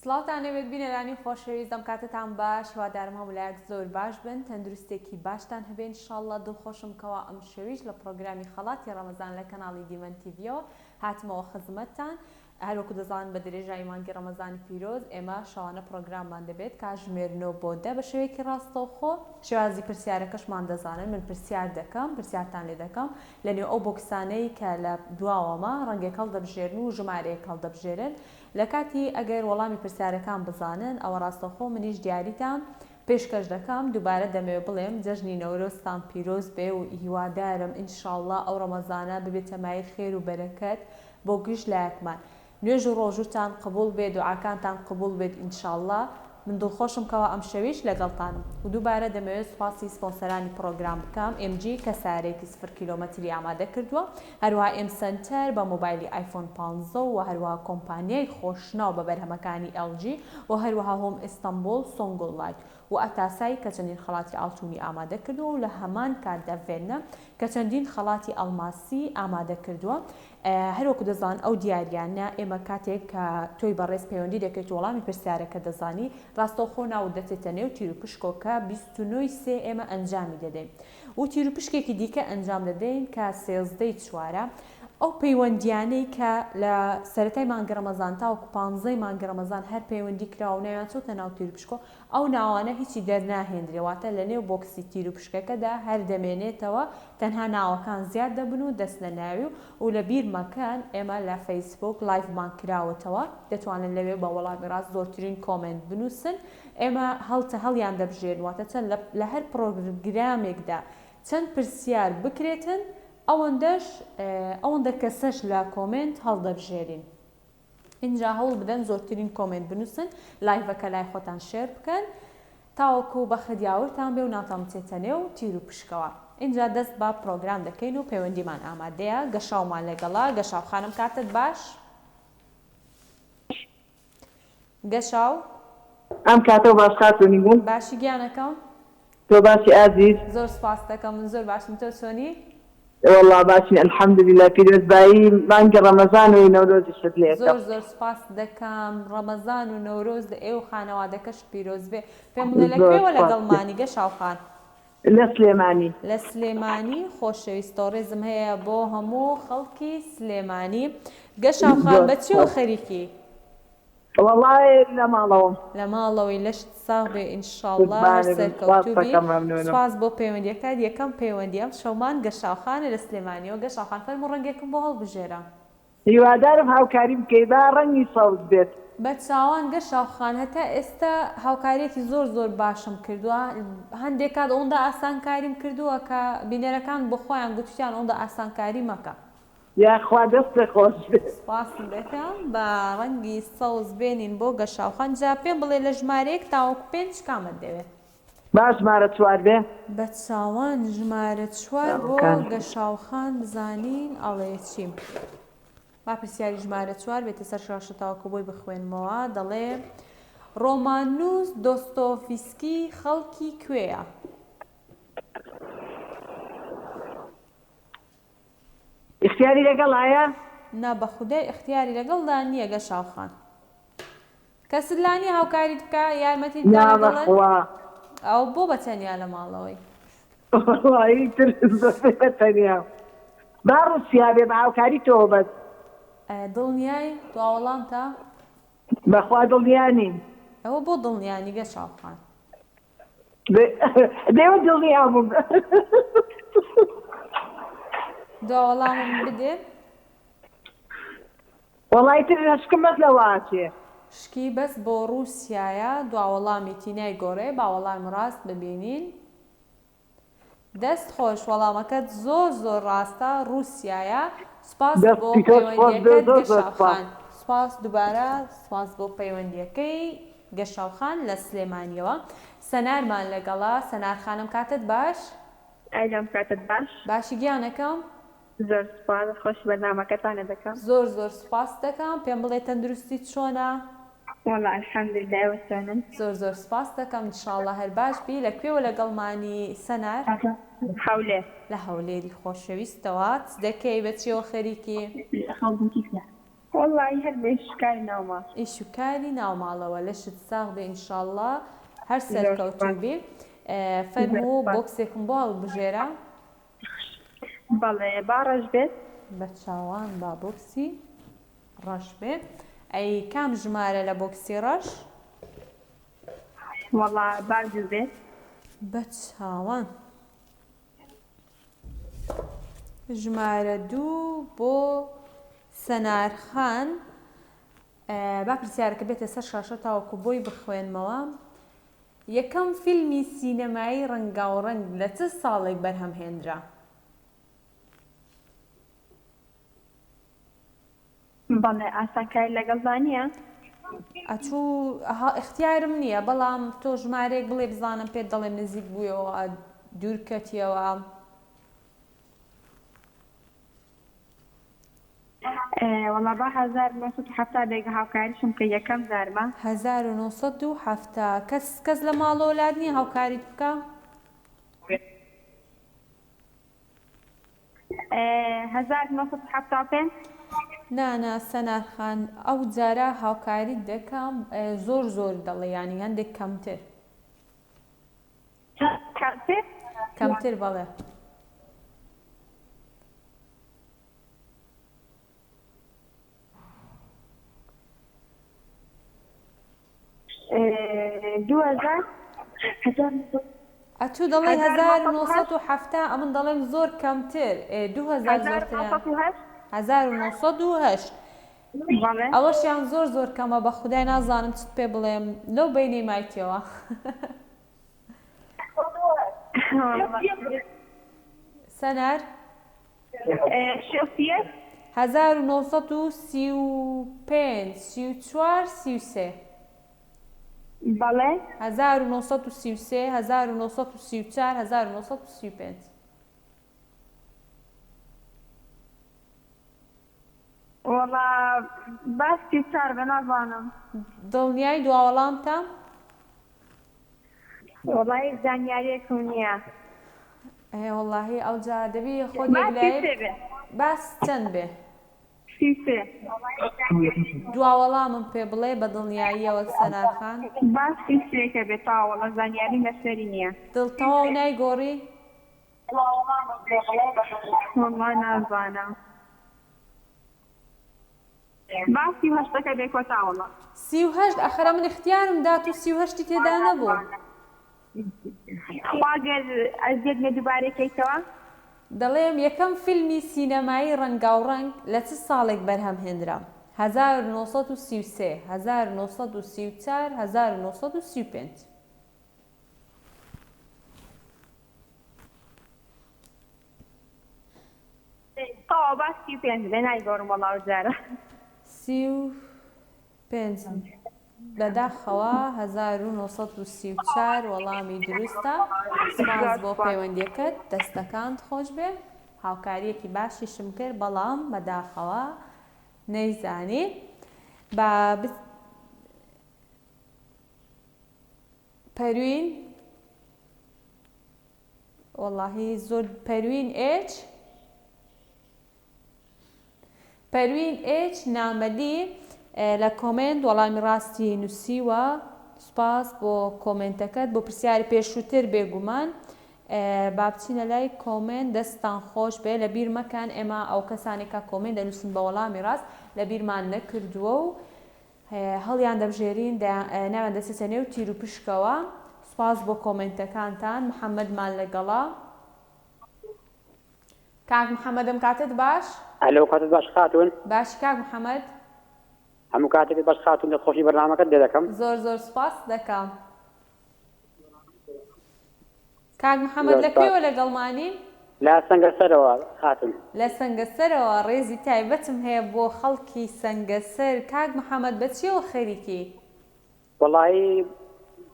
سڵاتان لێوێت بینەرانی خۆشەویست دەم کاتتان باش هیوادارم هەموولایەک زۆر باش بن تەندروستێکی باشتان هەبێ ئینشاڵڵا دڵخۆشم کەوا ئەم شەویش لە پرۆگرامی خەڵاتی ڕەمەزان لە کەناڵی دیمەن تیڤیەوە هاتمەوە خزمەتتان هەروەکو دەزانن بە درێژایی مانگی ڕەمەزانی پیرۆز ئێمە شەوانە پرۆگراممان دەبێت کاتژمێرنەوە بۆ 10 بە شێوەیەکی ڕاستەوخۆ شێوازی پرسیارەکەشمان دەزانن من پرسیار دەکەم پرسیارتان لێ دەکەم لەنێو ئەو بۆکسانەی کە لە دواوەمە ڕەنگێک هەڵدەبژێرن و ژمارەیەک هەڵدەبژێرن لە کاتی ئەگەر وەڵامی پرسیارەکان بزانن ئەوە ڕاستەوخۆ منیش دیاریتان پێشکەش دەکەم دووبارە دەمەوێت بڵێم جەژنی نەورۆزتان پیرۆز بێ و هیوادارم ئینشاڵڵا ئەو ڕەمەزانە ببێتە مای خێر و بەرەکەت بۆ گشت لایەکمان نوێژ و ڕۆژوتان قبول بێت دوعاکانتان قبول بێت ئینشاڵڵا من دڵخۆشم کەوا ئەم شەویش لەگەڵتانم و دووبارە دەمەوێت سوپاسی سپۆنسەرانی پرۆگرام بکەم MG کە سارێکی 0 کیلۆمەتری ئامادە کردووە هەروەها M Center بە مۆبایلی آیفۆن 15 و هەروەها کۆمپانیای خۆشناو بە بەرهەمەکانی LG و هەروەها هۆم ئیستانبول سۆنگل لایت و ئەتاسایی کە چەندین خەڵاتی ئاڵتوونی ئامادە کردووە و لە هەمان کاتدا ڤێرنە کە چەندین خەڵاتی ئەڵماسی ئامادە کردووە هەروەکو دەزان ئەو دیاریانە ئێمە کاتێک کە تۆی بەڕێز پەیوەندی دەکەیت وەڵامی پرسیارەکە دەزانی ڕاستەوخۆ ناوت دەچێتە نێو تیر و پشکۆکە 29 سێ ئێمە ئەنجامی دەدەین و تیر و پشکێکی دیکە ئەنجام دەدەین کە 13 چوارە ئەو پەیوەندیانەی کە لە سەرەتای مانگە ڕەمەزان تاوەکو 15 مانگە ڕەمەزان هەر پەیوەندی کراوە و ناویان چۆتە ناو تیر و پشکۆ ئەو ناوانە هیچی دەرناهێنرێواتە لە نێو بۆکسی تیر و پشکەکەدا هەر دەمێنێتەوە تەنها ناوەکان زیاد دەبن و دەست لە ناوی و لە بیرمەکان ئێمە لە فەیسبوک لایڤمان کراوەتەوە دەتوانن لەوێ بە وەڵامی ڕاست زۆرترین کۆمنت بنووسن ئێمە هەڵیان دەبژێنواتە چەند لە هەر پرۆگرامێکدا چەند پرسیار بکرێتن ئەوەندە کەسەش لە کۆمنت هەڵدەبژێرین اینجا هەوڵ بدەن زۆرترین کۆمنت بنووسن لایڤەکە لای خۆتان شێر بکەن تاوەکو بە خەدیاورتان بێ و ناوتان بچێتە نێو تیر و پشکەوە اینجا دەست بە پرۆگرام دەکەین و پەیوەندیمان ئامادەیە گەشاومان لەگەڵا گەشاو خانم کاتت باش گەشاو ئەم کاتەوە باش خاتونی بوون باشی گیانەکەم تۆ باسی ئازیز زۆر سپاس دەکەم من زۆر باشم تۆ چۆنی والله باشین الحەمدولillah پیرۆزبایی مانگە ڕەمەزان و نەورۆزی شت لێ زۆر سپاس دەکەم ڕەمەزان و نەورۆز ئێوە خانەوادەکەش پیرۆز بێ پێم بڵێ لەکوێوە لەگەڵمانی گەشاوخان لە سلێمانی لە سلێمانی خۆشەویستە ڕێزم هەیە بۆ هەموو خەڵکی سلێمانی گەشاوخان بە چیوە خەریکی والله لە ماڵەوەم لە ماڵەوەی لەشت ساغ بێ ئینشاءڵڵا سەرکەوتوبی سوپاس بۆ پەیوەندیەکەت یەکەم پەیوەندیم شەومان گەشاوخانە لە سلێمانیەوە گەشاوخان فەرموو ڕەنگێکم بۆ هەڵبژێرە هیوادارم هاوکاری بکەی با ڕەنگی سەوز بێت بە چاوان گەشاوخان هەتا ئێستا هاوکاریەکی زۆر باشم کردووە هەندێک کات ئەوەندا ئاسانکاریم کردووە کە بینەرەکان بۆ خۆیان گوتیان ئەوەندا ئاسانکاری مەکە یاخوا دەستە خۆش بێت سپاسی دەکەم بە ڕەنگی سەوز بێنین بۆ گەشاوخان جا پێم بڵێ لە ژمارەیەک تاوەکو 5 کامت دەوێت باش ژمارە 4 بێ بە چاوان ژمارە 4 بۆ گەشاوخان بزانین ئەڵێ چیم با پرسیاری ژمارە 4 بێتە سەر شاشە تاوەکو بۆی بخوێنمەوە دەڵێ ڕۆمانوس دۆستۆڤسکی خەڵکی کوێیە اختیاری لەگەڵ ئایا نا بە خودای اختیاری لەگەڵدا نییە گەشاوخان کەست لانی هاوکاریت بکە یارمەتیت نابەخوا ئەو بۆ بەتەنیا لە ماڵەوەی والله تر زۆر بەتەنیا با ڕوسیا بێ بە هاوکاری تۆ بەس دڵنیای دواوەڵامتە بەخوا دڵنیانین ئەوە بۆ دڵنیانی گەشاوخان دەیوە دڵنیا بووم دواوەڵامم بدێ وەڵی تر هەشکم بەس لەواتێ شکی بەس بۆ ڕووسایە دواوەڵامی تینای گۆڕێ باوەڵام ڕاست ببینین دەست خۆش وەڵامەکەت زۆر ڕاستە ڕووسایە سپاس بۆ پەیوەندیەکەت گەشاوخان سپاس دووبارە سپاس بۆ پەیوەندیەکەی گەشاوخان لە سلێمانیەوە سەنارمان لەگەڵا سەنارخانم کاتت باش ئەیلام کاتت باش باشی گیانەکەم زۆر سپاس خۆش بەرنامەکەتانە دەکەم زۆر سپاس دەکەم پێم بڵێ تەندروستیت چۆنە والله الحەمدولillah وەسەنم زۆر سپاس دەکەم ئینشاءڵڵا هەر باش بی لەکوێوە لەگەڵمانی سەنار حەولێ لە هەولێری خۆشەویستەوە دەکەی بە چیەوە خەریکی والله هل إشكالي نومة. ئیشوکاری ناوماڵەوە لەشت ساغ بێ ئینشاءڵڵا هەر سەرکەوتوو بێ. فەرموو بۆکسێکم بۆ هەڵبژێرە. بەڵێ با ڕەش بێت. بە چاوان با بۆکسی ڕەش بێ. ئەی کام ژمارە لە بۆکسی ڕەش؟ والله باردوو بێت. بە چاوان ژمارە 2 بۆ سەنارخان. با پرسیارەکە بێتە سەر شاشە تاوەکو بۆی بخوێنمەوە. یەکەم فیلمی سینەمایی ڕەنگاوڕەنگ لە چ ساڵێک بەرهەمهێنرا؟ بەڵێ ئاسانکاری لەگەڵ زانیە. ئەچوو اختیارم نییە بەڵام تۆ ژمارەیەک بڵێ بزانم پێت دەڵێم نزیک بوویەوە دوورکەتیەوە. والله با 1970 دقیقه هاوکاریشم کە یەکەم زارمە. 1970 کەس لە ماڵەوە لات نییە هاوکاری بکە؟ 1975. نانا سەنارخان ئەو جارە هاوکاری دەکەم زۆر دەڵێ ینی هەندێک کەمتر. کەمتر بەڵێ. ئەتوو دەڵێ 1970 ئەمن دەڵێم زۆر کەمتر. 1908 ئەوەشیان زۆر کەمە بە خودای نازانم چت پێ بڵێم لەو بینەی مایتەوە. سەنار 1935 34 33. بەڵێ 1933 1934 1935. والله باسی چار بە نازانم. دڵنیای دواوەڵامتە؟ والله زانیاریەکم نییە. وەڵاهی ئەوجا دەبی خۆ لێبلایە باس چەند بێ؟ دواوەڵامم پێ بڵێ بە دڵنیاییەوە سەنارخان. باسی سێکە بێت تاوەڵە زانیاری لەسەری نییە. دڵتەواو نایگۆڕی؟ والله نازانم. باسی هەشتەکە بێ کۆتاوەڵە. 38 ئەخرە من اختیارم دات و 38 تێدا نەبوو. خواگەر ئەزیێت لێ دووبارەکەیتەوە؟ دەڵێم یەکەم فیلمی سینەمایی ڕەنگاوڕەنگ لە چ ساڵێک بەرهەمهێنرا؟ 1933 1934 1935. تاوا با 35 بێ نایگۆڕم وەڵاو جارە. 35 بەداخەوە 1934 وەڵامی دروستە. سپاس بۆ پەیوەندیەکەت دەستەکانت خۆش بێ. هاوکاریەکی باشیشم کرد بەڵام بەداخەوە نەیزانی. پەروین وەڵاهی زۆر پەروین H نامەدی لە کۆمنت وەڵامی ڕاستی نووسیوە. سپاس بۆ کۆمنتەکەت بۆ پرسیاری پێشووتر بێگومان. با بچینە لای کۆمنت دەستان خۆش بێ لە بیر مەکەن ئێمە ئەو کەسانێکە کۆمنت دەنووسن بە وەڵامی ڕاست لە بیرمان نەکردووە و هەڵیان دەبژێرین ناویان دەچێتە نێو تیر و پشکەوە. سپاس بۆ کۆمنتەکانتان. محەممەدمان لەگەڵا. کاک محەممەدم کاتت باش؟ ئەلۆ کاتت باش خاتون. باشی کاک محەممەد؟ هەموو کاتێکت باش خاتون دەخۆشی بەرنامەکەت لێ دەکەم. زۆر سپاس دەکەم. کاک محەممەد لەکوێوە لەگەڵمانی؟ لە سەنگەسەرەوە خاتون. لە سەنگەسەرەوە ڕێزی تایبەتم هەیە بۆ خەڵکی سەنگەسەر. کاک محەممەد بە چیەوە خەریکی؟ وەڵاهی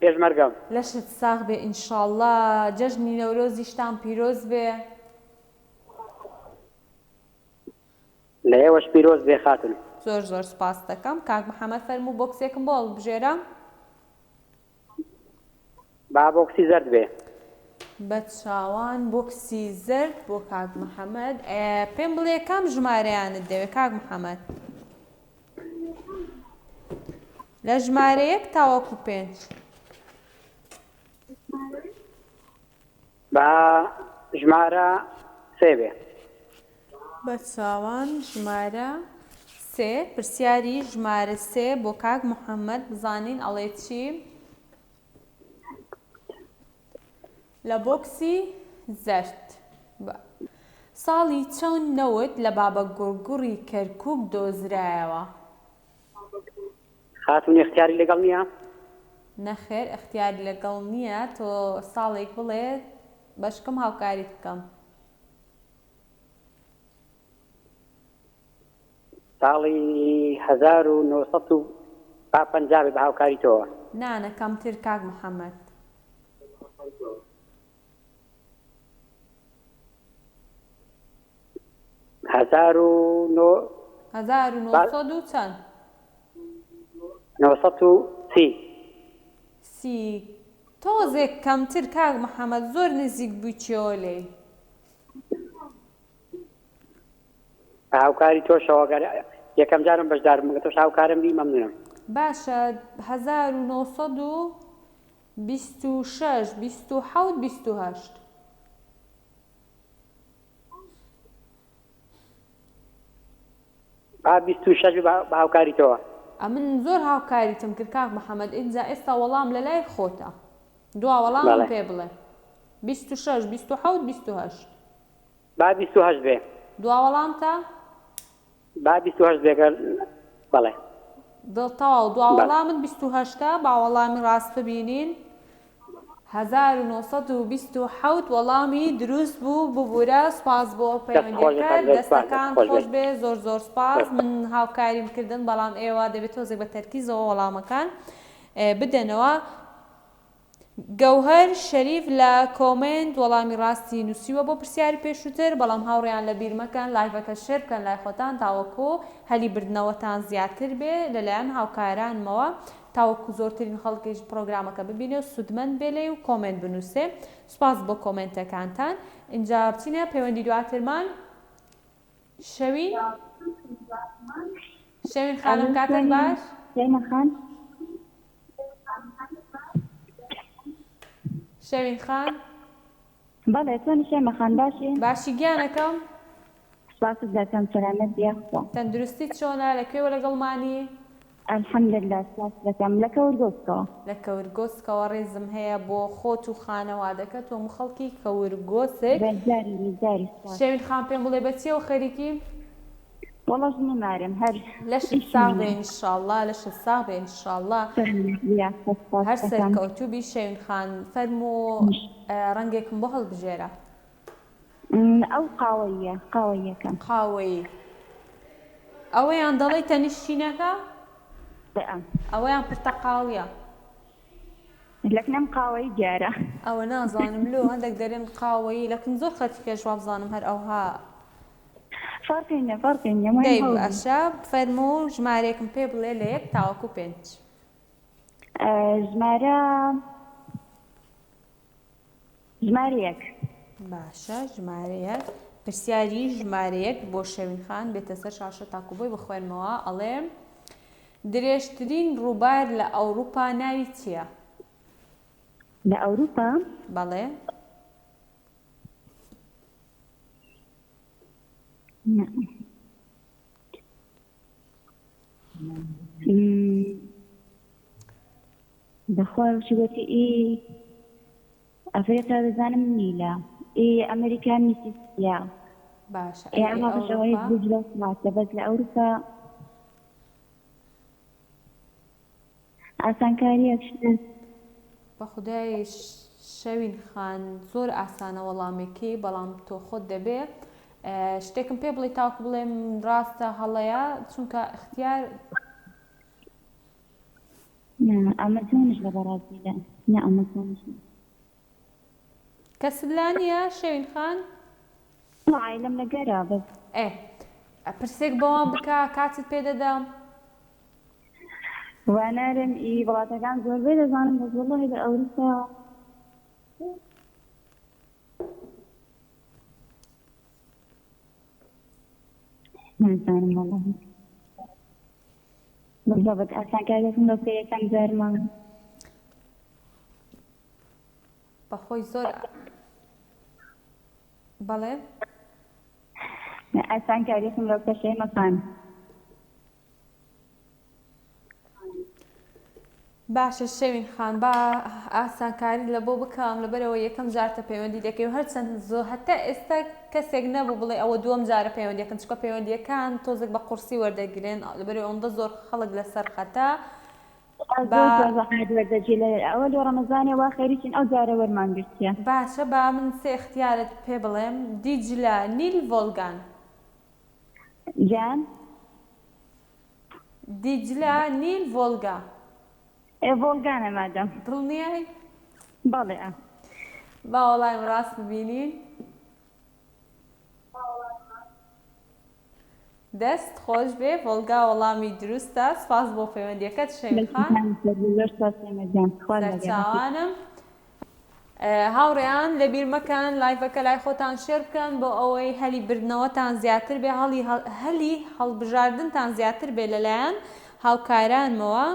پێشمەرگەم. لەشت ساغ بێ ئینشاءڵڵا. جەژنی نەورۆزیشتان پیرۆز بێ. لە ئێوەش پیرۆز بێ خاتون. زۆر سپاس دەکەم. کاک محەممەد فەرموو بۆکسێکم بۆ هەڵبژێرە. با بۆکسی زەرد بێ. بە چاوان بۆکسی زەرد بۆ کاک محەممەد. پێم بڵێ کام ژمارەیانت دەوێت کاک محەممەد؟ لە ژمارەیەک تاوەکو 5 با ژمارە سێ بێ. بە چاوان ژمارە 3 پرسیاری ژمارە 3 بۆ کاک محەممەد بزانین ئەڵێ چی لە بۆکسی زەرد. ساڵی چەند نەوت لە بابە گوڕگوڕی کەرکووک دۆزرایەوە؟ خاتون اختیاری لەگەڵ نییە؟ نەخێر ئەختیاری لەگەڵ نییە. تۆ ساڵێک بڵێ بەشکم هاوکاریت بکەم. ساڵی 1950 بە هاوکاری تۆوە. نانە کەمتر کاک محەممەد. 1900 و چەند؟ 930. تۆزێک کەمتر کاک محەممەد زۆر نزیک بووی چیەوە لێ. هاوکاری تۆ شەوەگەر یەکەم جارم بەشدارم بگە تۆ هاوکارم بی مەمنونم. باشە 1926 27 28 با 26 بە هاوکاری تۆوە. من زۆر هاوکاریتم کرد کاک محەممەد ئینجا ئێستا وەڵام لە لای خۆتە دوا وەڵام پێ بڵێ 26 27 28 با 28 بێ. دوا وەڵامتە؟ با 28 بێگەر بەڵێ دڵتەواو دوا وەڵامت 28 با وەڵامی ڕاست ببینین 1927 وەڵامی دروست بوو ببوورە. سپاس بۆ پەیوەندیەکە دەستەکان خۆش بێ زۆر زۆر سپاس. من هاوکاریم کردن بەڵام ئێوە دەبێت تۆزێک بە تەرکیزەوە وەڵامەکان بدەنەوە. گەوهەر شەریف لە کۆمنت وەڵامی ڕاستی نووسیوە بۆ پرسیاری پێشووتر بەڵام هاوڕێیان لە بیر مەکەن لایڤەکە شێر بکەن لای خۆتان تاوەکو هەلی بردنەوەتان زیاتر بێ لەلایەن هاوکارانمەوە تاوەکو زۆرترین خەڵکیش پرۆگرامەکە ببینێ و سودمەند بێ لێ و کۆمنت بنووسێ. سوپاس بۆ کۆمنتەکانتان. اینجا بچینە پەیوەندی دواترمان شەوین خانم کاتت باش؟ شەوین خان بەڵێ چۆنی شێمەخان باشی؟ باشی گیانەکەم سپاست دەکەم سەلامەت بیاخۆ. تەندروستیت چۆنە لەکوێوە لەگەڵمانی؟ الحەمدلله سپاس دەکەم لە کەورگۆسکەوە. لە کەورگۆسکەوە ڕێزم هەیە بۆ خۆت و خانەوادەکەت و هەموو خەڵکی کەورگۆسێک. شەوین خان پێم بڵێ بە چیەوە خەریکیم؟ وەڵاش نەمارم هەر لەشت ساغ بێ ئینشاڵڵا لەشت ساغ بێ ئینشاڵڵا هەر سەرکەوتوبی. شەوین خان فەرموو ڕەنگێکم بۆ هەڵبژێرە. ئەو قاوەیەکەم قاوەیی ئەوەیان دەڵێ تەنیشتینەکە؟ ئەوەیان پرتەقاڵیە؟ لەکنەم قاوەی دیارە ئەوە نازانم لۆ هەندێک دەرێن قاوەیی لەکن زۆر خەڵکی کێشوا بزانم هەر ئەوها فەرقینە دەی باشە. فەرموو ژمارەیەکم پێ بڵێ لە 1 تاوەکو 5. ژمارەیەک. باشە ژمارەیەک. پرسیاری ژمارەیەک بۆ شەوین خان بێتە سەر شاشە تاکوبۆی بخوێنمەوە. ئەڵێ درێژترین ڕووبار لە ئەوروپا ناوی چییە؟ لە ئەوروپا؟ بەڵێ. بەخوا شوەتی ئەفریقا دەزانم نیلە ئەمریکا میسیسیا باشە ئەوەی بجلە بەس لە ئەوروپا ئاسانکاریەک بە خودای شەوین خان زۆر ئاسانە وەڵامێکی بەڵام تۆ خۆت دەبێ شتێکم پێ بڵێ تاوەکو بڵێم ڕاستە هەڵەیە چونکە اختیار ئەمەزۆنش لە بەڕاستیدا نە ئەمەزۆنش کەسب لا نییە شەوین خان؟ عایلەم لەگەرە بەس پرسێک بەوان بکە کاتت پێ دەدەم. وانارم وڵاتەکان زۆربەی دەزانم بەس وەڵڵاهی لە ئەوروپا نازانم وەڵڵاهی بالضبط ئاسان کارێکم لەو پێ یەکەم جارمان بەخۆی زۆر بەڵێ ئاسان کارێکم لەو پێشەی مەفان باشە شەوین خان با ئاسانکاری لە بۆ بکەم لەبەرەوە یەکەم جارتە پەیوەندی دەکەی و هەرچەند زۆر هەتا ئێستا کەسێک نەبوو بڵێ ئەوە دووەم جارە پەیوەندیەکەن چکە پەیوەندیەکان تۆزێک بە قورسی وەردەگرێن لەبەرەوە ئەوەندە زۆر خەڵک لەسەر خەتا وەردەجی لە ئەوە لە ڕەمەزانێ وا خەریکین ئەو جارە وەرمان گرتیە باشە با من سێ اختیارت پێ بڵێم دیجلە نیل ڤۆلگان جان دیجلە نیل ڤۆلگا ڤۆلگانە مادەم دڵنیای بەڵێ با وەڵایم ڕاست ببینین دەست خۆش بێ ڤۆلگا وەڵامی دروستە سپاس بۆ پەیوەندیەکەت شەویخان سەرچاوانم هاوڕێیان لەبیر مەکەن لایڤەکە لای خۆتان شێر بکەن بۆ ئەوەی هەلی بردنەوەتان زیاتر بێ هەلی هەڵبژاردنتان زیاتر بێ لەلایەن هاوکارانمەوە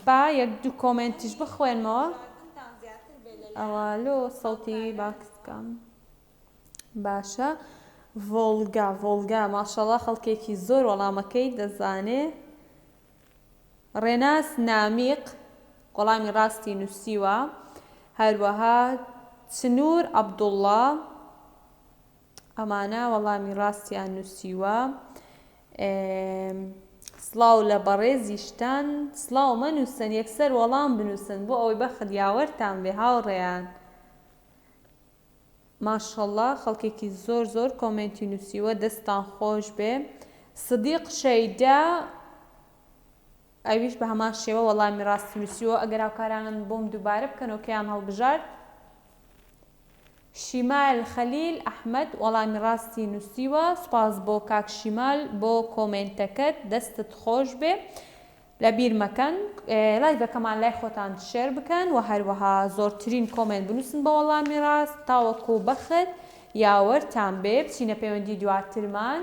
با یەک دوو کۆمنتیش بخوێنمەوە ئەوالۆ سەوتی باکسکەم باشە ڤۆلگا ماشەڵڵا خەڵکێکی زۆر وەڵامەکەی دەزانێ ڕێناس نامیق وەڵامی ڕاستی نووسیوە هەروەها چنوور عەبدوڵڵا ئەمانە وەڵامی ڕاستیان نووسیوە سڵاو لە بەڕێزیشتان سڵاو مەنووسن یەکسەر وەڵام بنووسن بۆ ئەوەی بەخت یاوەرتان بێ هاوڕێیان ماشەڵڵا خەڵکێکی زۆر کۆمنتی نووسیوە دەستان خۆش بێ سدیق شەیدا ئەویش بە هەمان شێوە وەڵامی ڕاستی نووسیوە ئەگەر هاوکارانن بۆم دووبارە بکەنەوەکەیان هەڵبژار شیمال خەلیل ئەحمەد وەڵامی ڕاستی نووسیوە سپاس بۆ کاک شیمال بۆ کۆمنتەکەت دەستت خۆش بێ لەبیر مەکەن لایڤەکەمان لای خۆتان شێر بکەن و هەروەها زۆرترین کۆمنت بنووسن بە وەڵامی ڕاست تاوەکو بەخت یاوەرتان بێ بچینە پەیوەندی دواترمان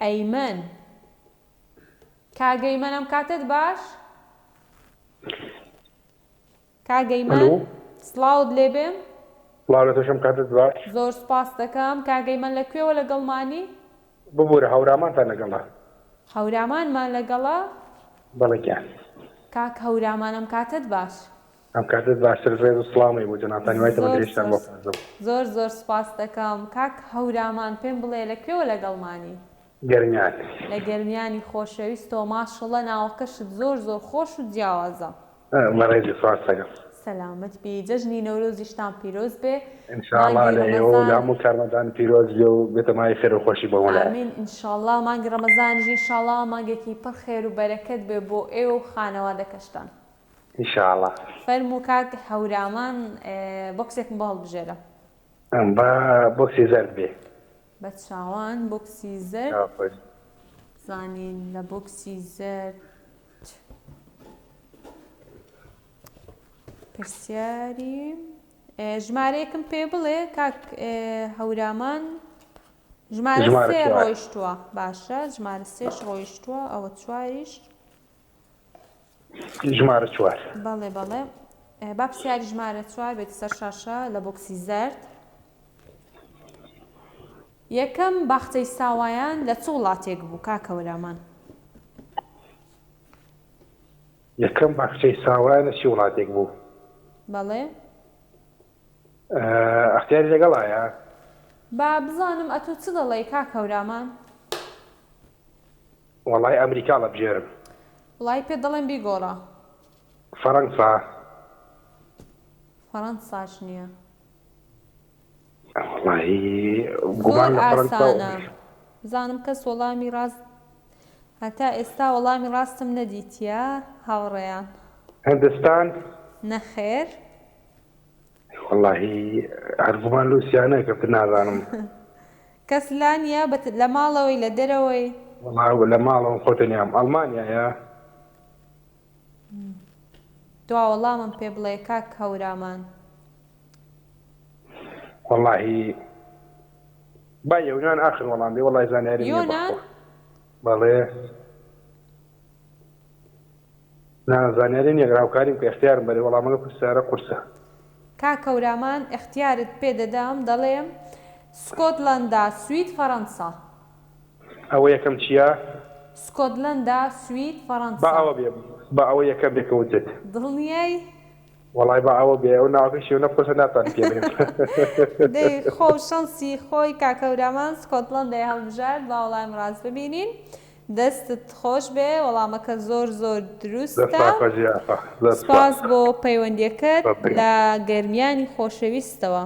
ئەیمەن کاگەیمەن ئەم کاتت باش کاگەیمەن سڵاوت لێبێ سڵاو لە تۆشم کاتت باش زۆر سپاس دەکەم کاگەیمەن لەکوێوە لەگەڵمانی ببوورە هەورامانتان لەگەڵا هەورامانمان لەگەڵا بەڵێکیان کاک هەورامان ئەم کاتت باش ئەم کاتت باشتر ڕێز و سڵامی بۆ جەنابتانی وای تەمەندێشتان بۆ زۆر سپاس دەکەم کاک هەورامان پێم بڵێ لەکوێوە لەگەڵمانی گەرمیان لە گەرمیانی خۆشەویستەوە ماشەڵڵا ناوەکەشت زۆر خۆش و جیاوازە مەڕێزی سواز دەکەم سەلامەت بی جەژنی نەورۆزیشتان پیرۆز بێ ئینشاءڵڵا لە ئێوە لە هەموو کارمەندان پیرۆز بێ و بێتە مای خێر و خۆشی بۆ وەلایە ئامین ئینشاءڵڵا مانگی ڕەمەزانیش ئینشاءڵڵا مانگێکی پڕ خێر و بەرەکەت بێ بۆ ئێوە و خانەوادەکەشتان ئینشاءڵڵا فەرموو کاک هەورامان بۆکسێکم بۆ هەڵبژێرە بە بۆکسی زەرد بێ بە چاوان بۆکسی زەرد زانین لە بۆکسی زەرد پرسیاری ژمارەیەکم پێ بڵێ کاک هەورامان ژمارە سێ ڕۆیشتووە باشە ژمارە سێش ڕۆیشتووە ئەوە چواریش ژمارە چوار بەڵێ با پرسیاری ژمارە چوار بێتە سەر شاشە لە بۆکسی زەرد یەکەم باخچەی ساوایان لە چ وڵاتێک بوو کاک هەورامان یەکەم باخچەی ساوایان لە چی وڵاتێک بوو بەڵێ ئەختیاری لەگەڵایە با بزانم ئەتۆ چ دەڵێی کاک هەورامان وەڵای ئەمریکا لە بژێرم وڵای پێ دەڵێن بیگۆڕە فەڕەنسا فەڕەنساش نییە وەڵی زۆر گومان لە ئاسانە فەڕەنسا بزانم کەس وەڵامی ڕاست هەتا ئێستا وەڵامی ڕاستم نەدیتیە هاوڕێیان هەندستان نەخێر وەڵی هەرگومان لوسیانە کە پێ نازانم کەس لانیە لە ماڵەوەی لە دەرەوەی وەڵا لە ماڵەوە خۆتەنیام ئەڵمانیایە دوا وەڵامم پێ بڵێ کاک هەورامان وەڵی با یۆنان ئاخر وەڵام بێ وەڵی زانیاری یۆنان بەڵێ نازانیارین یەکراوکاریم کە اختیارم بەرێ وەڵامەکە پرسیارە قورسە. کاکەورامان اختیارت پێدەدام دەڵێم سکۆتلەندا، سوید، فەڕەنسا. ئەوە یەکەم چییە؟ سکۆتلەندا، سوید، بە فەڕەنسا. ئەوە بێ بە ئەوە یەکەم بێکەوتێت. دڵنیای؟ وەڵای بە ئەوە بێ ئەو ناوەکە شێوە پرسە ناتوان پێ بێت. دەی خۆ شەنسی خۆی کاکەورامان سکۆتلەندای هەڵبژارد با وەڵام ڕاست ببینین. دەستت خۆش بێ وەڵامەکە زۆر زۆر دروستە. سپاس بۆ پەیوەندیەکەت لە گەرمیانی خۆشەویستەوە.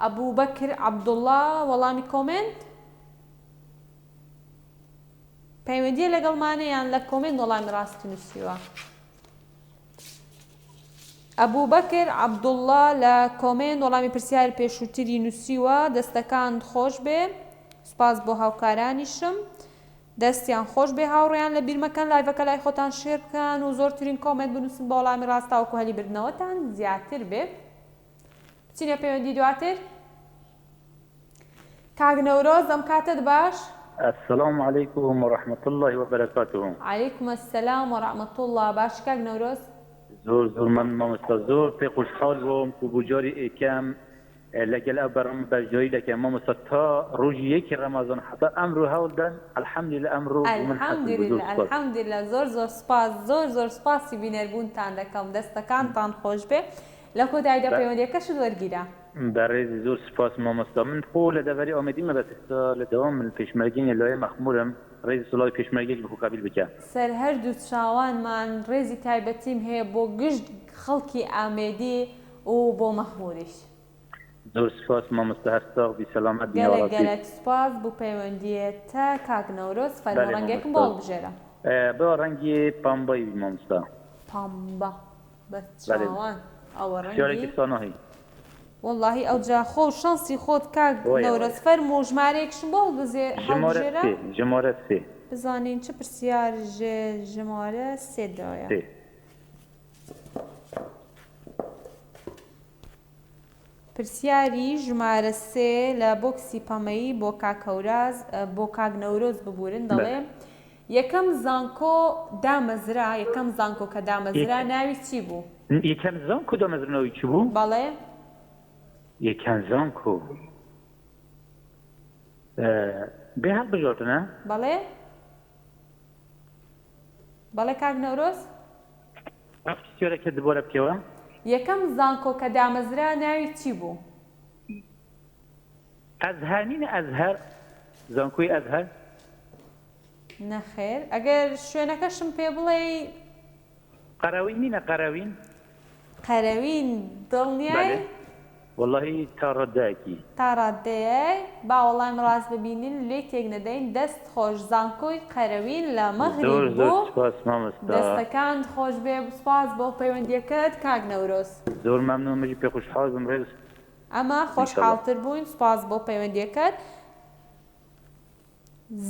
ئەبوبەکر عەبدوڵڵا وەڵامی کۆمنت پەیوەندیە لەگەڵمانە یان لە کۆمنت وەڵامی ڕاستی نووسیوە؟ ئەبوبەکر عەبدوڵڵا لە کۆمنت وەڵامی پرسیار پێشووتری نووسیوە. دەستەکان خۆش بێ. سپاس بۆ هاوکارانیشم. دەستیان خۆش بێ هاوڕێیان لە بیرمەکەن لایڤەکە لای خۆتان شێر بکەن و زۆرترین کۆمنت بنووسن بە وەڵامی ڕاستاوەکو هەلیبردنەوەتان زیاتر بێ. بچینە پەیوەندی دواتر. کاک نەورۆز ئەم کاتت باش؟ السلام عليكم ورحمة الله وبركاته. عليكم السلام ورحمة الله. باش كاك نوروز؟ زور من مامستا زور في خوشحال بوم و بجاری ایکم لگل ابرم بجایی لکه مامستا تا روزی یک رمضان حتی امرو هول دن الحمدلله امرو الحمدلله زور زور سپاس زور سپاسی بینەربوونتان دەکەم. دەستەکانتان خۆش بێ. لە کۆتاییدا پەیوەندیەکەشت وەرگیرە. برای زور سپاس مامستا من خو لدوری آمدیم بس لدوام من پیشمرگین لای مخمورم ڕێزی سڵاوی پێشمەرگێک بە قابل بکە. سەر هەردوو چاوانمان ڕێزی تایبەتیم هەیە بۆ گشت خەڵکی ئامێدی و بۆ مەخموریش. زۆر سپاس مامۆستا هەرساغ بی سەلامەت گەلێک سپاس بۆ پەیوەندیتە کاک نەورۆز. فەرموو ڕەنگێکم بۆ هەڵبژێرە. بۆ ڕەنگی پامبای مامۆستا. پامبا بە چاوان ئەوە ڕەنگی ساناهی. واللهی ئەوجا خۆ شانسی خۆت کاک نەورۆز فەرموو ژمارەیەکشم بۆ هەڵبژێرە. ژمارە سێ. بزانین چه پرسیار ژمارە سێدایە. پرسیاری ژمارە سێ لە بۆکسی پەمەیی بۆ کاکەوراز بۆ کاک نەورۆز ببورن. دەڵێ یەکەم زانکۆ دامەزرا. یەکەم زانکۆ کە دامەزرا ناوی چی بوو؟ یەکەم زانکۆ دامەزرنەوەی چی بوو؟ بەڵێ یەکەم زانکۆ بێ هەڵبژۆرتنە؟ بەڵێ بەڵێ کاک نەورۆز پرسیارەکە دوبارە بکەوە. یەکەم زانکۆ کە دامەزرا ناوی چی بوو؟ ئەزهەر نینە ئەزهەر زانکۆی ئەزهەر؟ نەخێر ئەگەر شوێنەکەشم پێ بڵێ قەراوین نینە قەراوین؟ قەراوین دڵنیای؟ واللهی تا ڕەدایەکی. تا ڕادەیە با وەڵام ڕاست ببینین لێ تێک نەدەین. دەست خۆش زانکۆی قەراوین لە مەغریب بوو. دەستەکان خۆش بێ. سپاس بۆ پەیوەندیەکەت کاک نەورۆز. زۆر مەمنون مەژی پێ خۆشحاڵ بم ڕێز. ئەمە خۆشحاڵتر بووین. سپاس بۆ پەیوەندیەکەت.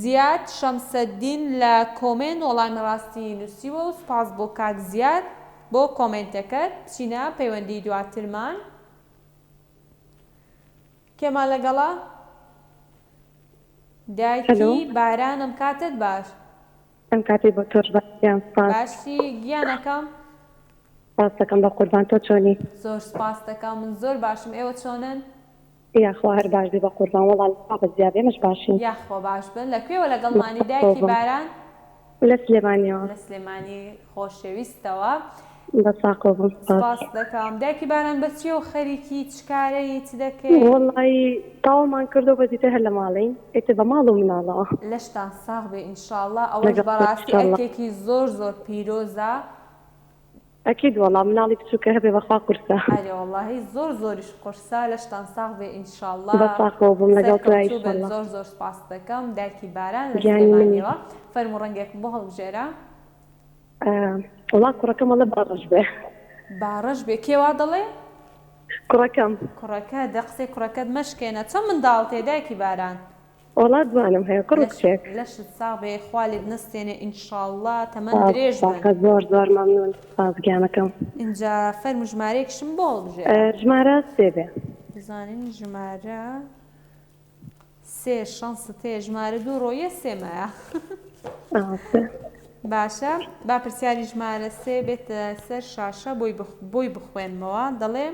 زیاد شەمسەدین لە کۆمنت وەڵامی ڕاستی نووسیوە و سپاس بۆ کاک زیاد بۆ کۆمنتەکەت. بچینە پەیوەندی دواترمان. کێمان لەگەڵا؟ دایکی باران ئەم کاتت باش؟ ئەم کاتی بۆ تۆش باشیان سپاس. باشی گیانەکەم؟ سپاس دەکەم بە قوربان. تۆ چۆنی؟ زۆر سپاس دەکەم. من زۆر باشم. ئێوە چۆنن؟ یاخوا هەر باش بێ بە قوربان. وەڵام بە زیاد ئێمەش باشین. یاخوا باش بن. لەکوێوە لەگەڵمانی دایکی باران؟ لە سلێمانیەوە. لە سلێمانی خۆشەویستەوە. بە ساقۆ بم. سپاس دەکەم. دایکی باران بە چی و خەریکی چ کارەی چ دەکەی؟ وەڵی تاومان کردو بەزیتر هەر لە ماڵین. ئێتر بە ماڵ و مناڵەوە. لەشتان ساغ بێ ئینشاءڵڵا. ئەوەش بەڕاستی ئەرکێکی زۆر زۆر پیرۆزە. ئەکید وەڵام مناڵی بچووکە هەبێ بەخوا قورسە. ئەرێ وەڵڵاهی زۆر زۆریش قورسە. لەشتان ساغ بێ ئینشاءڵڵا. بە ساقۆ بم لەگەڵ تۆ ئینشاءڵڵا. زۆر زۆر سپاس دەکەم. دایکی باران لە سلێمانیەوە. فەرموو ڕەنگێکم بۆ هەڵبژێرە. وڵا کوڕەکەم وەڵا باڕەش بێ. باڕەش بێ. کێوا دەڵێ؟ کوڕەکەم. کوڕەکە دە قسەی کوڕەکەت مەشکێنە. چەند منداڵ تێ دایکی باران؟ وڵات دوانم هەیە کوڕ و کچێک لەشت ساغ بێ خوالی بنستێنێ ئینشاءڵڵا تەمەند درێژ بن زۆر مەمنون سازگیانەکەم اینجا فەرمو ژمارەیەکشم بۆ هەڵبژێ ژمارە سێ بێ بزانین ژمارە سێ شەنست هەیە ژمارە دوو ڕۆیە سێمایە باشە با پرسیاری ژمارە سێ بێتە سەر شاشە بۆی بخوێنمەوە دەڵێ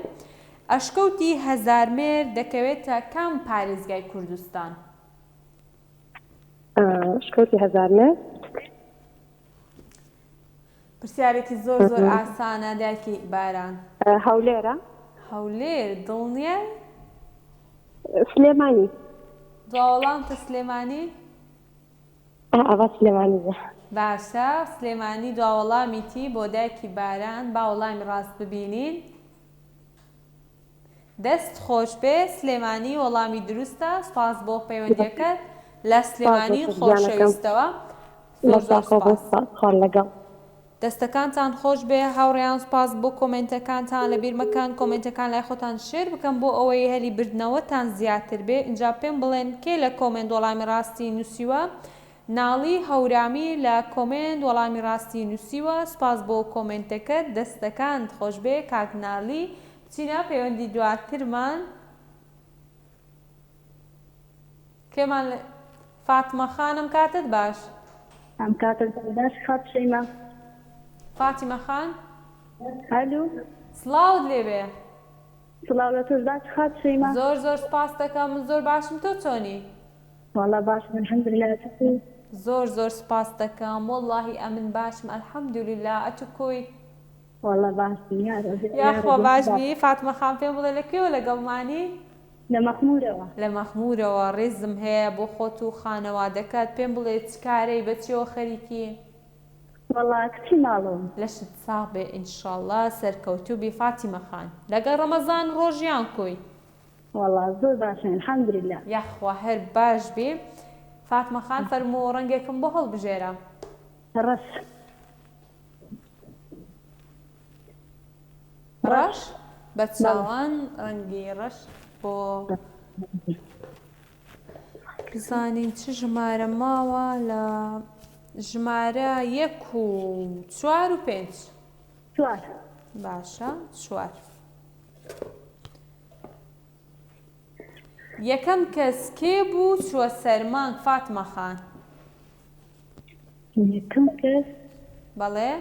ئەشکەوتی هەزارمێر دەکەوێتە کام پارێزگای کوردستان ئەشکەوتی هەزارمێر پرسیارێکی زۆر ئاسانە دایکی باران هەولێرە هەولێر دڵنیە سلێمانی دواوەڵامتە سلێمانی ئەوە سلێمانیە باشە سلێمانی دواوەڵامیتی بۆ دایکی باران با وەڵامی ڕاست ببینین دەست خۆش بێ سلێمانی وەڵامی دروستە سپاس بۆ پەیوەندیەکەت لە سلێمانی خۆشەویستەوە زۆر سپاس لەگەڵ دەستەکانتان خۆش بێ هاوڕێیان سپاس بۆ کۆمنتەکانتان لە بیرمەکان کۆمنتەکان لای خۆتان شێر بکەم بۆ ئەوەی هەلی بردنەوەتان زیاتر بێ اینجا پێم بڵێن کێ لە کۆمنت وەڵامی ڕاستی نووسیوە ناڵی هەورامی لە کۆمنت وەڵامی ڕاستی نووسیوە سپاس بۆ کۆمنتەکەت دەستەکانت خۆش بێ کاک ناڵی بچینە پەیوەندی دواترمان کێمان فاتمە خانم کاتت باش ئەم کاتت باش خەت شەیمە فاتیمە خان هەلو سڵاوت لێبێ سڵاو لە تۆش باش خەت شەیمە زۆر سپاس دەکەم من زۆر باشم تۆ چۆنی وەڵا باشم الحەمدولillah زۆر سپاس دەکەم وەڵڵاهی ئەمن باشم ئەلحەمدولillah ئەتوکۆی وەڵا باشم یاخوا باشبی فاتمە خان پێم بڵێ لەکوێوە لەگەڵمانی لە مەخمورەوە لە مەخمورەوە ڕێزم هەیە بۆ خۆت و خانەوادەکەت پێم بڵێ چ کارەی بەچێوە خەریکی وەڵا کچی ماڵەوە لەشت ساغ بێ ئینشاءڵڵا سەرکەوتوبی فاتیمە خان لەگەڵ ڕەمەزان ڕۆژیان کۆی وەڵا زۆر باشن الحەمدولillah یاخوا هەر باش بێ فاتمە خان فەرمووە ڕەنگێکم بۆ هەڵبژێرە ڕەش بە چاوان ڕەنگی ڕەش بۆ بزانین چ ژمارە ماوە لە ژمارە 1 و 4 و 5 چوار باشە 4 یەکەم کەس کێ بوو چووە سەرمانگ فاتمە خان یەکەم کەس بەڵێ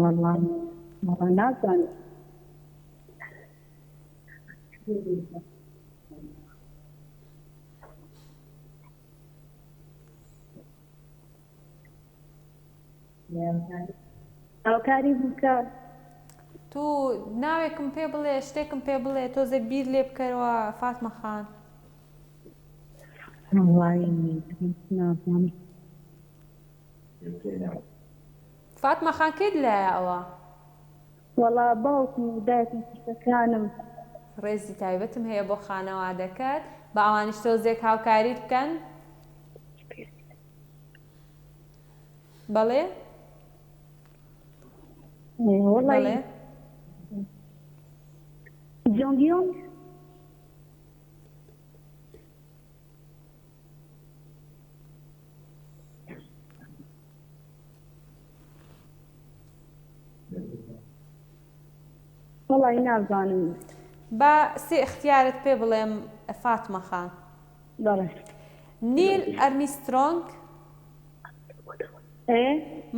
وەڵا نازانم هاوکاری بووکە تو ناوێکم پێ بڵێ شتێکم پێ بڵێ تۆزە بیر لێ بکەرەوە فاتمە خان فاتمە خان کێت لایە ئەوە وەڵا باوکم و دایکم کچەکانم ڕێزی تایبەتم هەیە بۆ خانەوادەکەت بە ئەوانیش تۆزێک هاوکاری بکەن بەڵێ وەڵی جۆنگیۆن وەڵی نازانم با سێ اختیارت پێ بڵێم فاتمە خان بەڵێ نیل ئەرمیسترۆنگ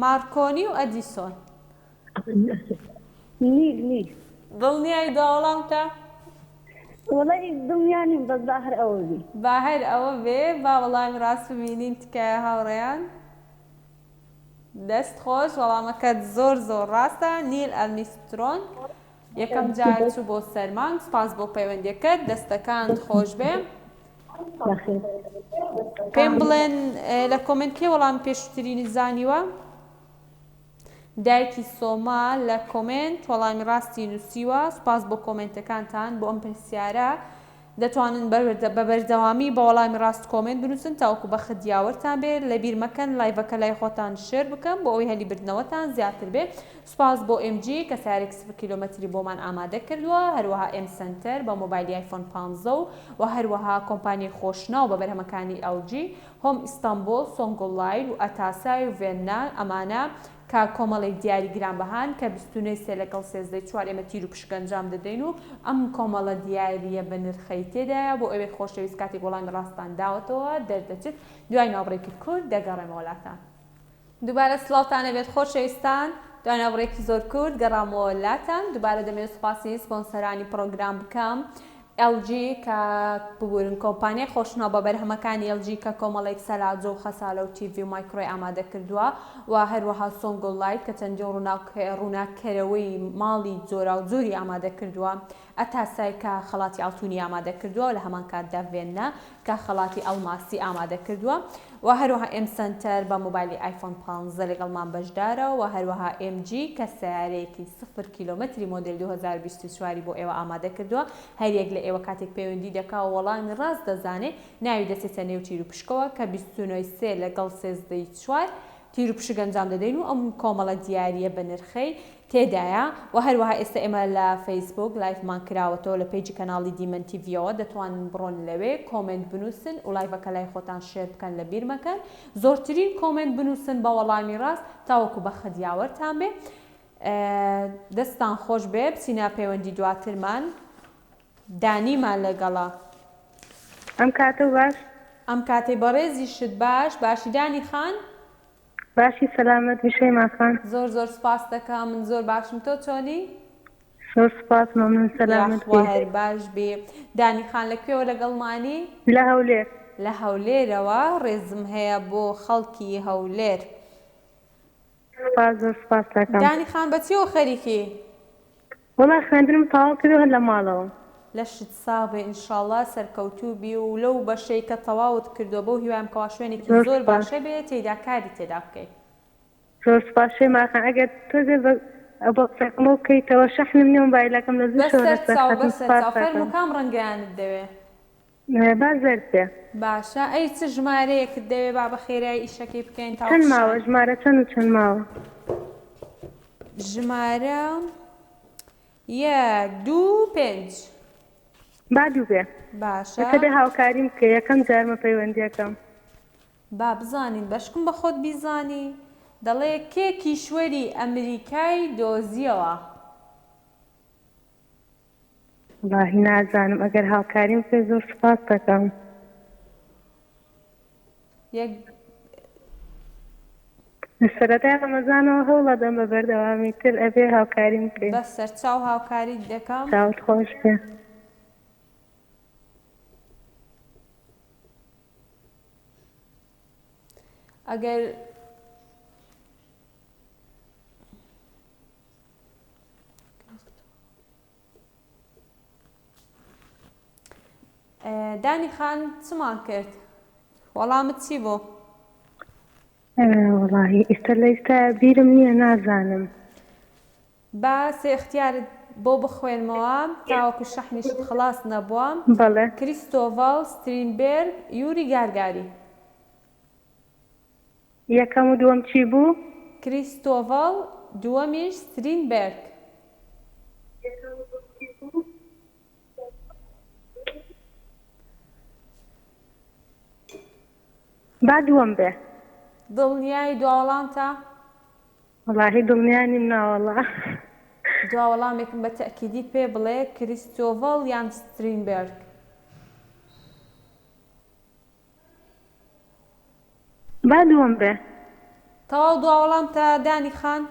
مارکۆنی و ئەدیسۆن نیل دڵنیای داوەڵامتە وەڵی دڵنیانیم بەس با هەر ئەوە بی با هەر ئەوە بێ با وەڵامی ڕاست ببینین تکایە هاوڕێیان دەست خۆش وەڵامەکەت زۆر ڕاستە نیل ئەرمیسترۆنگ یەکەم جار چوو بۆ سەرمانگ سپاس بۆ پەیوەندیەکەت دەستەکانت خۆش بێ پێم بڵێن لە کۆمنت کێ وەڵام پێشووترینی زانیوە دایکی سۆما لە کۆمنت وەڵامی ڕاستی نووسیوە سپاس بۆ کۆمنتەکانتان بۆ ئەم پرسیارە دەتوانن بە بەردەوامی بە وەڵامی ڕاست کۆمنت بنووسن تاوەکو بە خدیاوەرتان بێت لەبیر مەکەن لایڤەکە لای خۆتان شێر بکەن بۆ ئەوەی هەلیبردنەوەتان زیاتر بێت. سوپاس بۆ MG کە سارێک 0 کیلۆمەتری بۆمان ئامادە کردووە، هەروەها M Center بە مۆبایلی آیفۆن 15 و هەروەها کۆمپانیای خۆشناو بە بەرهەمەکانی LG، هۆم ئیستانبول، سۆنگۆڵایل و ئەتاسای و ڤێننا ئەمانە کە کۆمەڵێک دیاری گرانبەهان کە 23/3/4 ئێمە تیر و پشک ئەنجام دەدەین و ئەم کۆمەڵە دیاریە بە نرخەی تێدایە بۆ ئەوێ خۆشەویست کاتێک وەڵامی ڕاستان داوەتەوە دەردەچێت دوای ناوبڕێکی کورد دەگەڕێمە وڵاتان. دووبارە سڵاوتانە بێت خۆشەویستان، دوای ناوبڕێکی زۆر کورد گەڕامەوە وڵاتان. دووبارە دەمەوێت سوپاسی سپۆنسەرانی پرۆگرام بکەم. LG کە ببورن کۆمپانیای خۆشنەوە بە بەرهەمەکانی LG کە کۆمەڵێک سەلاجە و خەسالە و TV و مایکرۆی ئامادە کردووە و هەروەها سۆنگۆڵایت کە چەندی ڕووناکەرەوەی ماڵی جۆرا و جۆری ئامادە کردووە، ئەتاسای کە خەڵاتی ئاڵتونی ئامادە کردووە و لە هەمان کاتدا ڤێننا کە خەڵاتی ئەڵماسی ئامادە کردووە و هەروەها M Center بە مۆبایلی آیفۆن 15 لەگەڵمان بەشدارە و هەروەها MG کە سیارەیەکی 0 کیلۆمەتری مۆدل 2024 بۆ ئێوە ئامادە کردووە. هەریەک لە ئێوە کاتێک پەیوەندی دەکا و وەڵامی ڕاست دەزانێت ناوی دەچێتە نێو تیر و پشکەوە کە 29/3/4 تیر و پشک ئەنجام دەدەین و ئەم کۆمەڵە دیاریە بە نرخەی تێدایە و هەروەها ئێستا ئێمە لە فەیسبوک لایڤمان کراوەتەوە لە پیجی کەناڵی دیمەن تیڤیەوە دەتوانن بڕۆن لەوێ کۆمنت بنووسن و لایڤەکە لای خۆتان شێر بکەن لە بیر مەکەن، زۆرترین کۆمنت بنووسن بە وەڵامی ڕاست تاوەکو بە خدیاوەرتان بێ. دەستان خۆش بێ بچینە پەیوەندی دواترمان. دانیمان لەگەڵا ئەم کاتە باش ئەم کاتەی بەڕێزی شت باشی دانی خان باشی سەلامەت وشەی ماخان زۆر زۆر سپاس دەکەم من زۆر باشم تۆ چۆنی؟ زۆر سپاس مەمنون سەلامەت هەر باش بێ. دانی خان لەکوێوە لەگەڵمانی؟ لە هەولێر. لە هەولێرەوە ڕێزم هەیە بۆ خەڵکی هەولێر. سپاس زۆر سپاس دەکەم. دانی خان بەچیەوە خەریکی؟ وەڵای خوێندنم تەواو کردووە لە ماڵەوە. لە شت ساڵێ ئینشاڵڵا سەرکەوتوو بی و لەو بەشەی کە تەواوت کردووە بەو هیوایم کەوا شوێنێکی زۆر باشە بێت تێیدا کاری تێدا بکەیت. زۆر سپاس شەی ماخان ئەگەر تۆزێ بە قسەکەمەوە بکەیتەوە شەحنم نییە مۆبایلەکەم لە زوو شەوە فەرموو کام ڕەنگەیانت دەوێ؟ با زەرپێ. باشە ئەی چ ژمارەیەکت دەوێ با بە خێرایی ئیشەکەی بکەین تا چەند ماوە ژمارە چەند و چەند ماوە؟ ژمارە 1 2 5 با دوو بێ. باشە دەبێ هاوکاریم بکە یەکەم جارمە پەیوەندیەکەم. با بزانین بەشکم بە خۆت بیزانی دەڵێ کێ کیشوەری ئەمریکای دۆزیەوە؟ وڵاهی نازانم ئەگەر هاوکاریم بکە زۆر سپاس دەکەم. سەرەتای ڕەمەزانەوە هەوڵە دەم بە بەردەوامی تر ئەبێ هاوکاریم بکەین. بە سەرچاو هاوکاری دەکەم. چاوت خۆش بێ. ئەگەر دانی خان چمان کرد؟ وەڵامت چی بوو؟ وڵاهی ئێستا لە ئێستا بیرم نییە نازانم. با سێ اختیارت بۆ بخوێنمەوە تاوەکو شەحنیشت خلاص نەبووە. بەڵێ. کریستۆڤال سترینبێرگ یوری گارگاری. یەکەم و دووەم چی بوو؟ کریستۆڤال دووەمیش سترینبێرگ. با دووەم بێ. دڵنیایی دواوەڵامتە؟ وڵاهی دڵنیا نیم ناوەڵا. دواوەڵامێکم بە تەئکیدی پێ بڵێ کریستۆڤال یان سترینبێرگ. با دووەم بێ. تەواو دواوەڵامتە دانی خان؟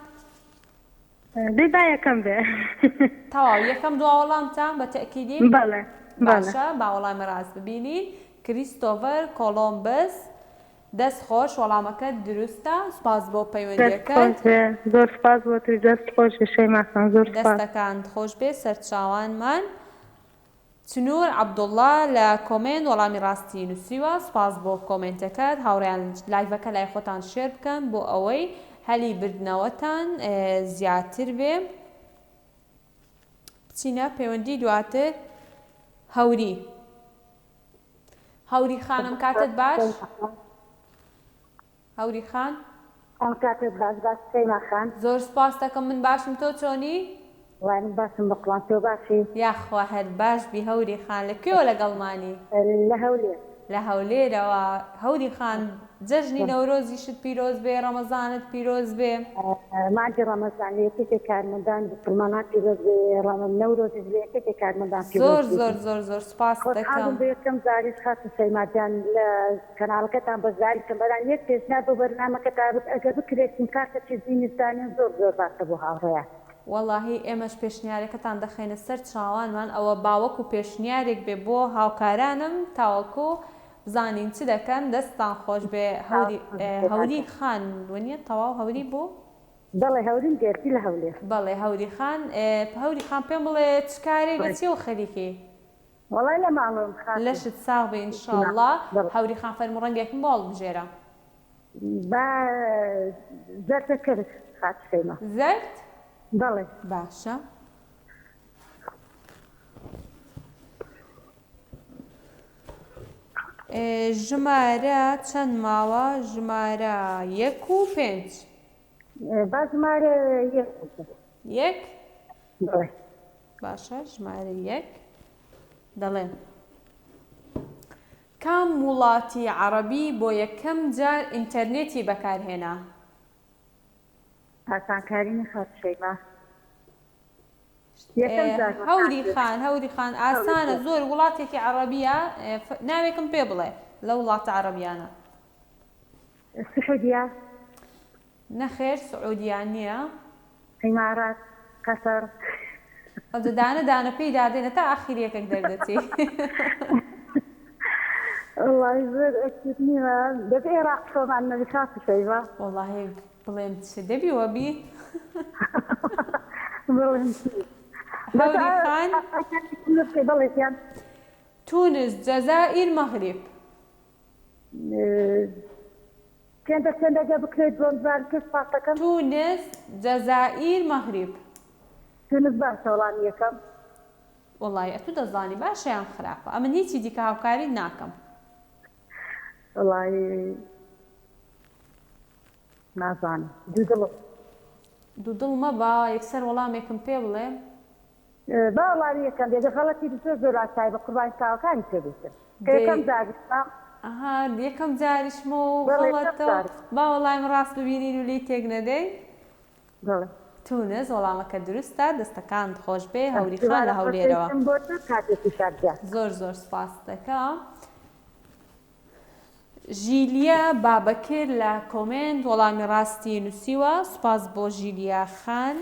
دەی با یەکەم بێ. تەواو یەکەم دواوەڵامتە بە تەئکیدی؟ بەڵێ. باشە با وەڵامی ڕاست ببینین. کریستۆڤەر کۆلۆمبس دەست خۆش وەڵامەکەت دروستە. سپاس بۆ پەیوەندیەکەت. زۆر سپاس بۆ توی دەست خۆش شەی ماخان زۆر سپاس. دەستەکان خۆش بێ سەرچاوانمان. چنوور عەبدوڵڵا لە کۆمنت وەڵامی ڕاستی نووسیوە. سپاس بۆ کۆمنتەکەت. هاوڕێیان لایڤەکە لای خۆتان شێر بکەن بۆ ئەوەی هەلی بردنەوەتان زیاتر بێ. بچینە پەیوەندی دواتر. هەوری هەوری خانم کاتت باش؟ هەوری خان؟ ئەم کاتت باش سەیما خان. زۆر سپاس دەکەم من باشم تۆ چۆنی؟ وانم باشم بەقڵان تۆ باشی؟ یاخوا هەر باش بی هەوری خان لەکوێوە لەگەڵمانی؟ لە هەولێر. لە هەولێرەوە هەوری خان جەژنی نەورۆزیشت پیرۆز بێ ڕەمەزانت پیرۆز بێ. مانجی ڕەمەزان یەکێکی کارمەندان مسلمانان پیرۆز بێ نەورۆزیش بێ یەکێکی کارمەندان زۆر زۆر زۆر زۆر سپاس دەکەم. یەکەم زاریش خاتە سەیماجان لە کەناڵەکەتان بەزاری کەمبەران یەک پێشنیار بۆ بەرنامەکە تابێت ئەگەر بکرێتین کارتێکی زیینستانیان زۆر زۆر باشە بۆ هاوڕێیان. وەڵاهی ئێمەش پێشنیارەکەتان دەخەینە سەر چاوانمان ئەوە باوەکو پێشنیارێک بێ بۆ هاوکارانم تاوەکو بزانین چ دەکەن دەستان خۆش بێ. هەوری خان وەنیە تەواو هەوری بوو؟ بەڵێ هەوریم گێرتی لە هەولێر. بەڵێ هەوری خان پێم بڵێ چ کارێک لە چیەوە خەریکی؟ وەڵای لە ماڵم لەشت ساغ بێ ئینشاءڵڵا. هەوری خان فەرموو ڕەنگێکم باڵ بژێرە. با زەردە کرد خات سەیما. زەرد؟ بەڵێ. باشە. ژمارە چەند ماوە؟ ژمارە 1 و 5. با ژمارە 1؟ بڵێ. باشە ژمارە 1 دەڵێن کام وڵاتی عەرەبی بۆ یەکەم جار ئینتەرنێتی بەکارهێنا؟ ئاسانکارینی خات سەیما. هەوری خان ئاسانە زۆر وڵاتێکی عەرەبیە ناوێکم پێ بڵێ لە وڵاتە عەرەبیانە. سعودیا؟ نەخێر سعودیان نییە. ئیمارات قەتەر. دانە پێی دادێنە تا ئاخیریەکەک دەردەچی. وڵی زۆر ئەکتیڤ نیوە دەبێ عێراق خۆمان نەوی خات سەیما. وەڵاهی بڵێم چ دەبیوە بی؟ بڵێم هەوری خان بڵێتیان تونس جەزائیر مەغریب. چەندەگە بکرێت بۆم زار کەس پاسەکەم. تونس جەزائیر مەغریب. تونس باشە وەڵامی یەکەم. وەڵی ئەتوو دەزانی باشەیان خراپە ئەمن هیچی دیکە هاوکاری ناکەم. وەڵی نازانم دوودڵ مەبا یەکسەر وەڵامێکم پێ بڵێ. با وەڵامی یەکەم دێ خەڵەتی زۆر زۆر ئاسایی بە قوربانی تاوەکانی پێ بێتن یەکەم زاریشما. یەکەم جاریشمە و غەڵەتەوە با وەڵامی ڕاست ببینین و لی تێک نەدەی. تونس وەڵامەکە دروستە دەستەکان خۆش بێ هەوری خان لە هەولێرەوە. زۆر زۆر سپاس دەکەم. ژیلیا بابەکر لە کۆمنت وەڵامی ڕاستی نووسیوە سوپاس بۆ ژیلیا خان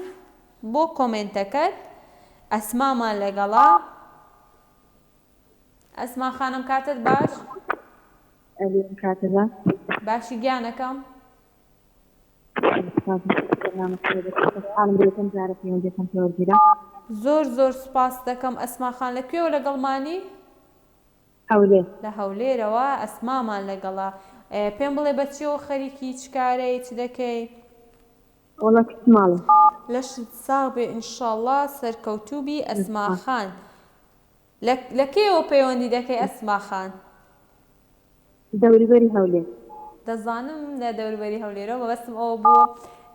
بۆ کۆمنتەکەت. ئەسمامان لەگەڵا. ئەسما خانم کاتت باش؟ کاتەدا باشی گیانەکەم. زۆر زۆر سپاس دەکەم ئەسما خان لەکوێوە لەگەڵمانی؟ هەولێر. لە هەولێرەوە ئەسمامان لەگەڵا. پێم بڵێ بەچیەوە خەریکی چ کارەی چ دەکەی؟ وەڵا کەس ماڵم. لەشت ساغ بێ ئینشاءڵڵا سەرکەوتوبی ئەسما خان. لە کێوە پەیوەندی دەکەی ئەسما خان؟ دەوروبەری هەولێر. دەزانم لە دەوروبەری هەولێرەوە بەبەستم ئەوە بوو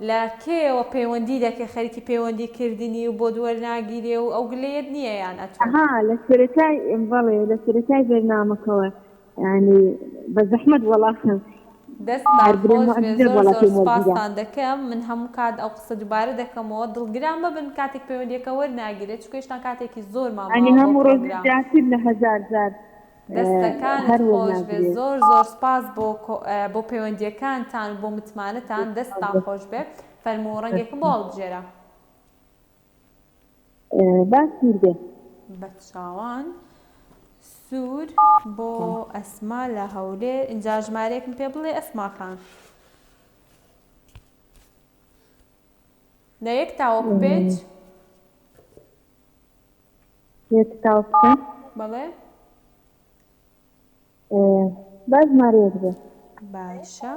لە کێوە پەیوەندی دەکەی خەریکی پەیوەندی کردنی و بۆ دووەرناگیرێ و ئەو گلەیەت نییە یان ئەتوان؟ لە سەرەتای بەڵێ لە سەرەتای بەرنامەکەوە ینی بە زەحمەت وەڵاتم دەستان خۆش بێ زۆر زۆر سپاسان دەکەم. من هەموو کات ئەو قسە دووبارە دەکەمەوە دڵگران ببن کاتێک پەیوەندیەکە وەرناگیرێت چونکە هێشتا کاتێکی زۆر ماماوە هەموو ڕۆژ زیاتر لە هەزار جار دەستەکانت خۆش بێ زۆر زۆر سپاس بۆ پەیوەندیەکانتان بۆ متمانەتان دەستان خۆش بێ. فەرموو ڕەنگێکم باڵ بژێرە. باشیر بێ بە چاوان سوور بۆ ئەسما لە هەولێر. ئینجا ژمارەیەکم پێ بڵێ ئەسما خان لە 1 تا 5. بەڵێ با ژمارەیەک بێ. باشە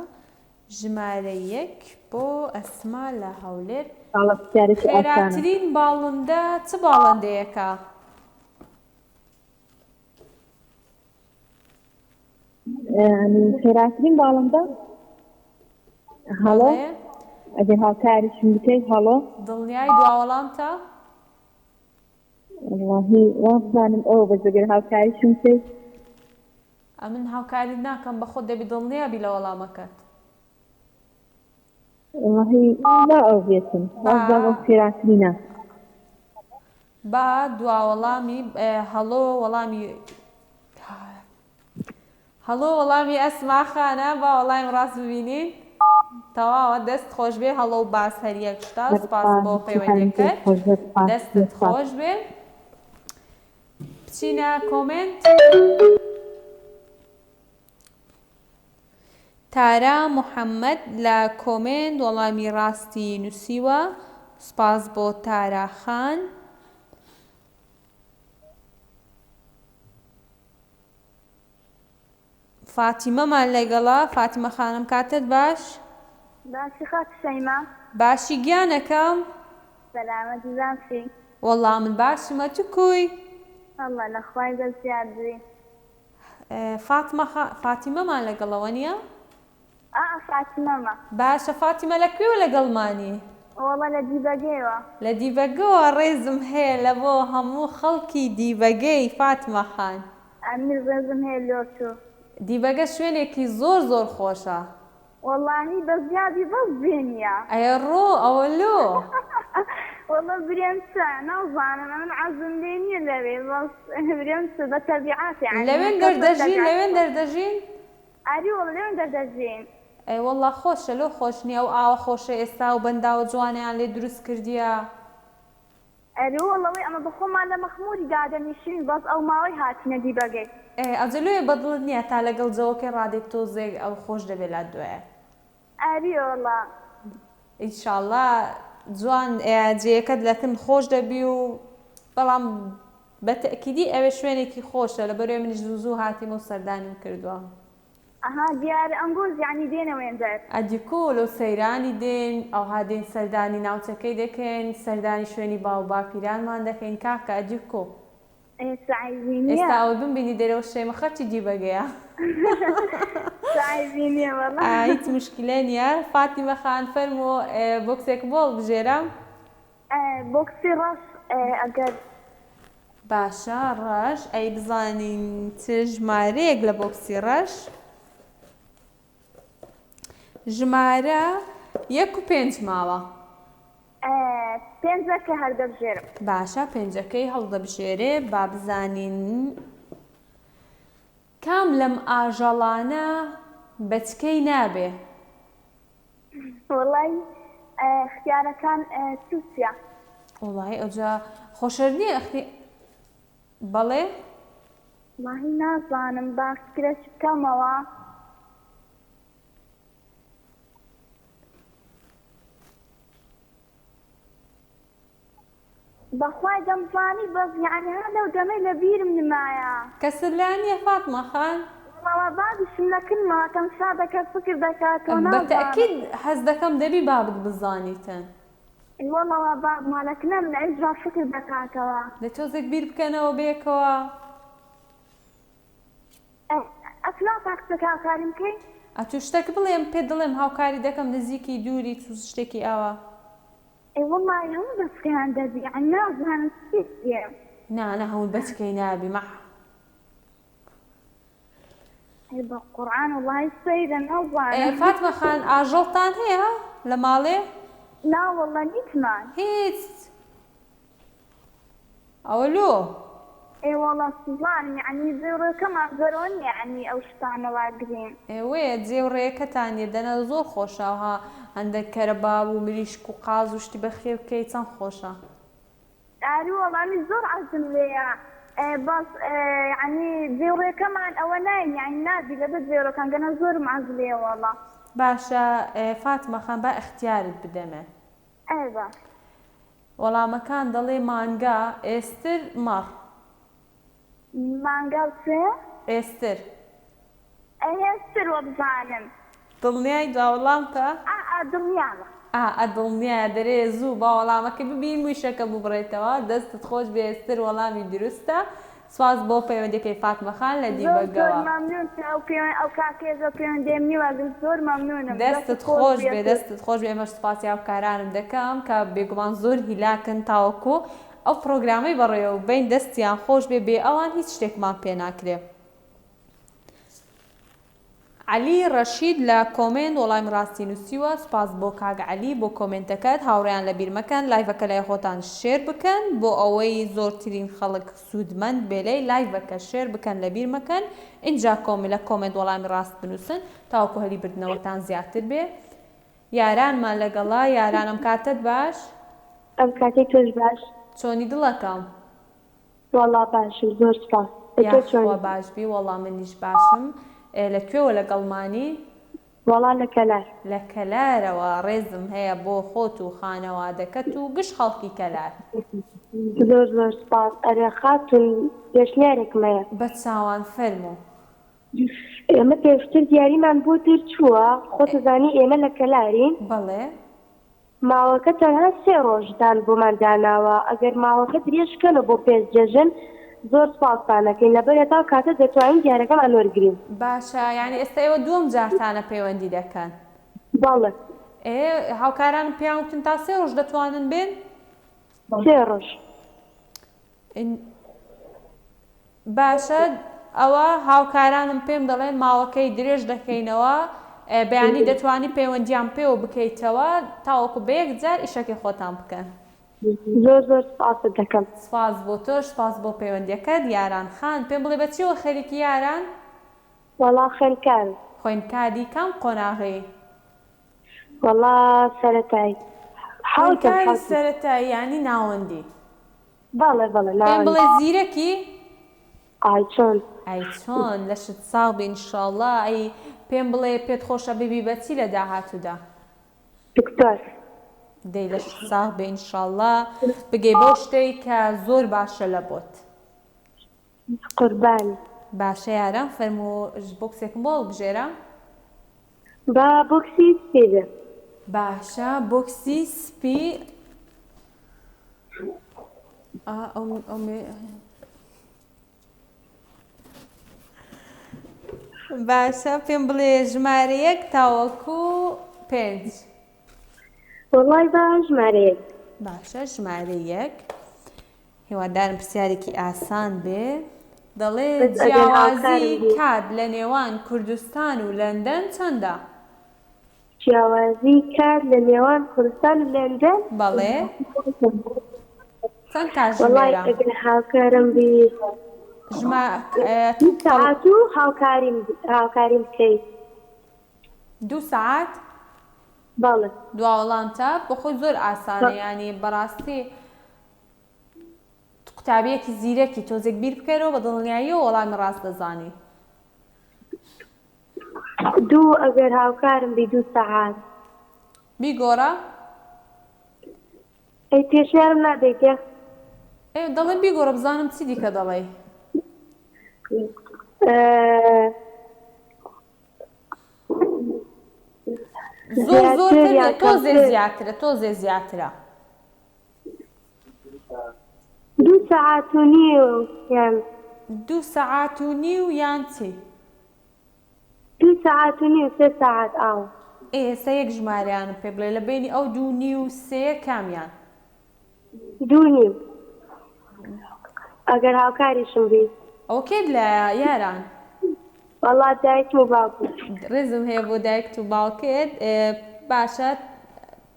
ژمارە 1 بۆ ئەسما لە هەولێر. خێراترین باڵندە چ باڵندەیەکە؟ يعني خيراتين بالندا هلو بەڵێ ئەگەر هاوکاریشم بکەیت هەڵۆ دڵنیای دوا وەڵامتە؟ والله وابزانم ئەوە بەس ئەگەر هاوکاریشم بکەیت من هاوکاری ناکەم بە خۆت دەبی دڵنیابی لە وەڵامەکەت. والله لا ئەو بێتم وابزانم ئەو خێراتری نا با دوا وەڵامی هەڵۆ وەڵامی ئەسما خانە با وەڵامی ڕاست ببینین. تەواوە دەست خۆش بێ هەڵۆ و باس هەر یەک شتا سپاس بۆ پەیوەندیەکەت دەستت خۆش بێ. بچینە کۆمنت. تارا محەممەد لە کۆمنت وەڵامی ڕاستی نووسیوە سپاس بۆ تارا خان. فاتیمەمان لەگەڵا. فاتیمە خانم کاتت باش؟ باشی خات شەیما باشی گیانەکەم. سەلامەتی باشی وەڵا من باشمە تو کوی؟ والله لەخوای دەستیاردی فاتیمەمان لەگەڵەوە نییە؟ فاتیمەمە باشە فاتیمە لەکوێوە لەگەڵمانی؟ والله لە دیبەگەیەوە لە دیبەگەوە ڕێزم هەیە لە بۆ هەموو خەڵکی دیبەگەی فاتمە خان. ئەمیر ڕێزم هەیە لۆتۆ دیبەگە شوێنێکی زۆر زۆر خۆشە. واللهی بەزیادی بەس بێنیە ئەیڕۆ ئەوە لۆ والله برێم چە نازانم من عەزم لێ نییە لەوێ بەس برێم چ بە تەبیعات یعنی لەوێن دەردەژین ئاری وەڵا لەوێن دەردەژین ئەی وەڵا خۆشە لۆ خۆش نییە و ئاوە خۆشە ئێستا و بەنداوە جوانیان لێ دروست کردیە. ئەری وەڵەوەی ئەمە بەخۆمان لە مەخموری دادەنیشین بەس ئەو ماوەی هاتینە دیبەگەی ئەجلوێ بەدڵت نییە تا لەگەڵ جەوەکەی ڕادێک تۆزێک ئەو خۆش دەبێت لات دوایە. ئاری وەڵا ئینشاڵڵا جوان جێیەکەت لەکن خۆش دەبی و بەڵام بە تەکیدی ئەوێ شوێنێکی خۆشە لە بەروێ منیش زوو هاتیمە و سەردانیم کردووە. ئەها دیارە ئەنگۆز یعنی دێنەوێن دەر ئەدیکۆل و سەیرانی دێن ئەوها دێن سەردانی ناوچەکەی دەکەین سەردانی شوێنی باو باپیرانمان دەکەین کاکە ئەدیکۆ. ئێستا ئەوە بمبینی دەرەوە شێمە خەرچی دیبەگەیە. هیچ مشکلە نییە. فاتیمە خان فەرمۆ بۆکسێک بۆڵ بژێرە؟ بۆکسی ڕەش ئەگەر باشە ڕەش ئەی بزانین چ ژمارەیەک لە بۆکسی ڕەش؟ ژمارە 1 و 5 ماوە. پێنجەکە هەردەبژێرم. باشە پێنجەکەی هەڵدەبژێرێ با بزانین کام لەم ئاژەڵانە بەچکەی نابێ؟ وەڵای اختیارەکان چوچیە؟ وڵای ئەوجا خۆشەر نییە بەڵێ؟ وڵی نازانم باسکرێک بکەمەوە. بەخوای دەمزانی بەس یعنی هەر لەو دەمەی لە بیرم نمایە. کەسر لای نییە فاتمە خان؟ وەڵا بابیشم نەکردمەوە کەم شادەکە فکر دەکاتەوە بە تەکید حەز دەکەم دەبی بابت بزانیتن. وەڵەوە باب مالەکنەم لە ئیجرا فکر دەکاتەوە. لە تۆزێک بیر بکەنەوە بێکەوە. ئەفلا تاکسەکە هاوکاریم بکەی؟ ئەتوو شتێک بڵێم پێ دڵێم هاوکاری دەکەم نزیکی دووری تووس شتێکی ئاوە. وەڵای هەموو بەچکەیان دەبی یعنی نازانم چی بێم. نا هەموو بەچکەی نابی مەح. بە قورعان وڵای سەیرە نازانم. فاتمە خان ئاژەڵتان هەیە لە ماڵێ؟ لا وەڵا نیتمان. هیچ. ئەوە لۆ؟ وەڵا سوزانم یعنی جێڕێکەمان زۆرۆن یعنی ئەو شتانە واگرین. ئێوەیە جێوڕێیەکەتانیە دەنە زۆر خۆشەوە هەندێک کەرەباب و مریشک و قاز و شتی بەخێ بکەی چەند خۆشە. ئاری وەڵامی زۆر عەزم لێیە بەس یعنی جێوڕێکەمان ئەوە ناین یعنی نابی لەبەر جێوڕەکان گەنە زۆرم عەز لێیە وەڵا. باشە فاتمە خان با ئیختیارت بدەمێ. باش. وەڵامەکان دەڵێ مانگا ئێستر مەڕ. مانگا چێ؟ ئێستر. ئێستر وە بزانم. دڵنیای داوەڵامتە؟ دڵنیاوە. دڵنیایە دەرێ زوو با وەڵامەکە ببین مویشەکە ببڕێتەوە دەستت خۆش بێ ئێستر وەڵامی دروستە سواز بۆ پەیوەندیەکەی فاتمە خان لە زۆر دیبەگەوە. مەمنون ئەو کاکێزە پەیوەندیم نیوە زۆر مەمنونم. دەستت خۆش بێ دەستت خۆش بێ. ئێمەش سوپاسی هاوکارانم دەکەم کە بێگومان زۆر هیلاکن تاوەکو ئەو پرۆگرامەی بەڕێوە بین دەستیان خۆش بێ بێ ئەوان هیچ شتێکمان پێ ناکرێ. علی ڕەشید لە کۆمنت وەڵامی ڕاستی نووسیوە. سوپاس بۆ کاک علی بۆ کۆمنتەکەت. هاوڕێیان لەبیر مەکەن لایڤەکە لای خۆتان شێر بکەن بۆ ئەوەی زۆرترین خەڵک سوودمەند بێلەی لایڤەکە شێر بکەن لەبیر مەکەن. اینجا لە کۆمنت وەڵامی ڕاست بنووسن تاوەکو هەلی بردنەوەتان زیاتر بێ. یارانمان لەگەڵا. یارانم کاتت باش؟ ئەم کاتێک تۆش باش. چۆنی دڵەکەم؟ وەڵا باشم زۆر سپاس. یاخوا باشبی. وەڵا منیش باشم. لەکوێوە لەگەڵمانی؟ وەڵا لە کەلار. لە کەلارەوە ڕێزم هەیە بۆ خۆت و خانەوادەکەت و گشت خەڵکی کەلار. زۆر زۆر سپاس. ئەرێ خاتون پێشنیارێکم هەیە. بە چاوان فەرموو. ئێمە پێشتر دیاریمان بۆ دەرچووە. خۆت زانی ئێمە لە کەلارین. بەڵێ. ماوەکە تەنها 3 ڕۆژدان بۆمان داناوە. ئەگەر ماوەکە درێژکەنە بۆ پێش جەژن زۆر سپاسانەکەین لەبەر تا کاتە دەتوانین دیارەکەمان وەرگرین. باشە یعنی ئێستا ئێوە دووەم جارتانە پەیوەندی دەکەن؟ بەڵێ. هاوکاران پێیان وتن تا 3 ڕۆژ دەتوانن بێن؟ 3 ڕۆژ. باشە ئەوە هاوکارانم پێم دەڵێن ماوەکەی درێژ دەکەینەوە بەیانی دەتوانی پەیوەندیان پێوە بکەیتەوە تاوەکو بە یەک جار ئیشەکەی خۆتان بکەن. زۆر زۆر سپاست دەکەم. سپاس بۆ تۆش. سپاس بۆ پەیوەندیەکەت. یاران خان پێم بڵێ بەچیەوە خەریکی یاران؟ وەڵا خوێندکار. خوێندکاری کام قۆناغی؟ وەڵا سەرەتایی. خوێندکاری سەرەتایی یانی ناوەندی؟ بەڵێ بەڵێ ناوەندی. پێم بڵێ زیرەکی؟ ئای چۆن؟ ئای چۆن لەشت ساغ بێ ئینشاڵڵا. ئەی پێم بڵێ پێت خۆشە ببی بەچی لە داهاتوودا؟ دکتۆر. دەی لەشت ساغ بێ ئینشاڵڵا بگەی بەو شتەی کە زۆر باشە لە بۆت. قوربانی. باشە یاران فەرموو بۆکسێکم بۆ بژێرە؟ با بۆکسی سپی بێ. باشە بۆکسی سپی. باشە پێم بڵێ ژمارە 1 تاوەکو 5. وەڵای با ژمارەیەک. باشە ژمارە 1. هیوادارم پرسیارێکی ئاسان بێ. دەڵێ جیاوازی کات لە نێوان کوردستان و لەندەن چەندە؟ جیاوازی کات لە نێوان کوردستان و لەندەن؟ بەڵێ. چەند کات ژمێرە؟ وەڵای ئەگەر هاوکارم بی 2 ساعات و هاوکاریم بکەیت. 2 ساعات؟ بەڵێ. دوا وەڵامتە بۆ خۆی زۆر ئاسانە ینی بەڕاستی قوتابیەکی زیرەکی تۆزێک بیر بکەرەوە بە دڵنیاییەوە وەڵامی ڕاست دەزانی. 2 ئەگەر هاوکارم بی 2 ساعات. بیگۆڕە؟ ئەی پێشنیارم نادەیتێ؟ دەڵێ بیگۆڕە بزانم چی دیکە دەڵێ. زۆر تۆزێ زیاترە تۆزێ زیاترە. 2 ساعات و نیو یان 2 ساعات و نیو یان چی؟ 2 ساعات و نیو 3 ساعات ئاو. ئێستا یەک ژمارەیانم پێ بڵێ لە بینی ئەو 2 نیو و 3 کامیان؟ 2 نیو. ئەگەر هاوکاریشم بی. ئەو کێت لە یاران؟ وەڵا دایکم و باوکم. ڕێزم هەیە بۆ دایکت و باوکێت. باشە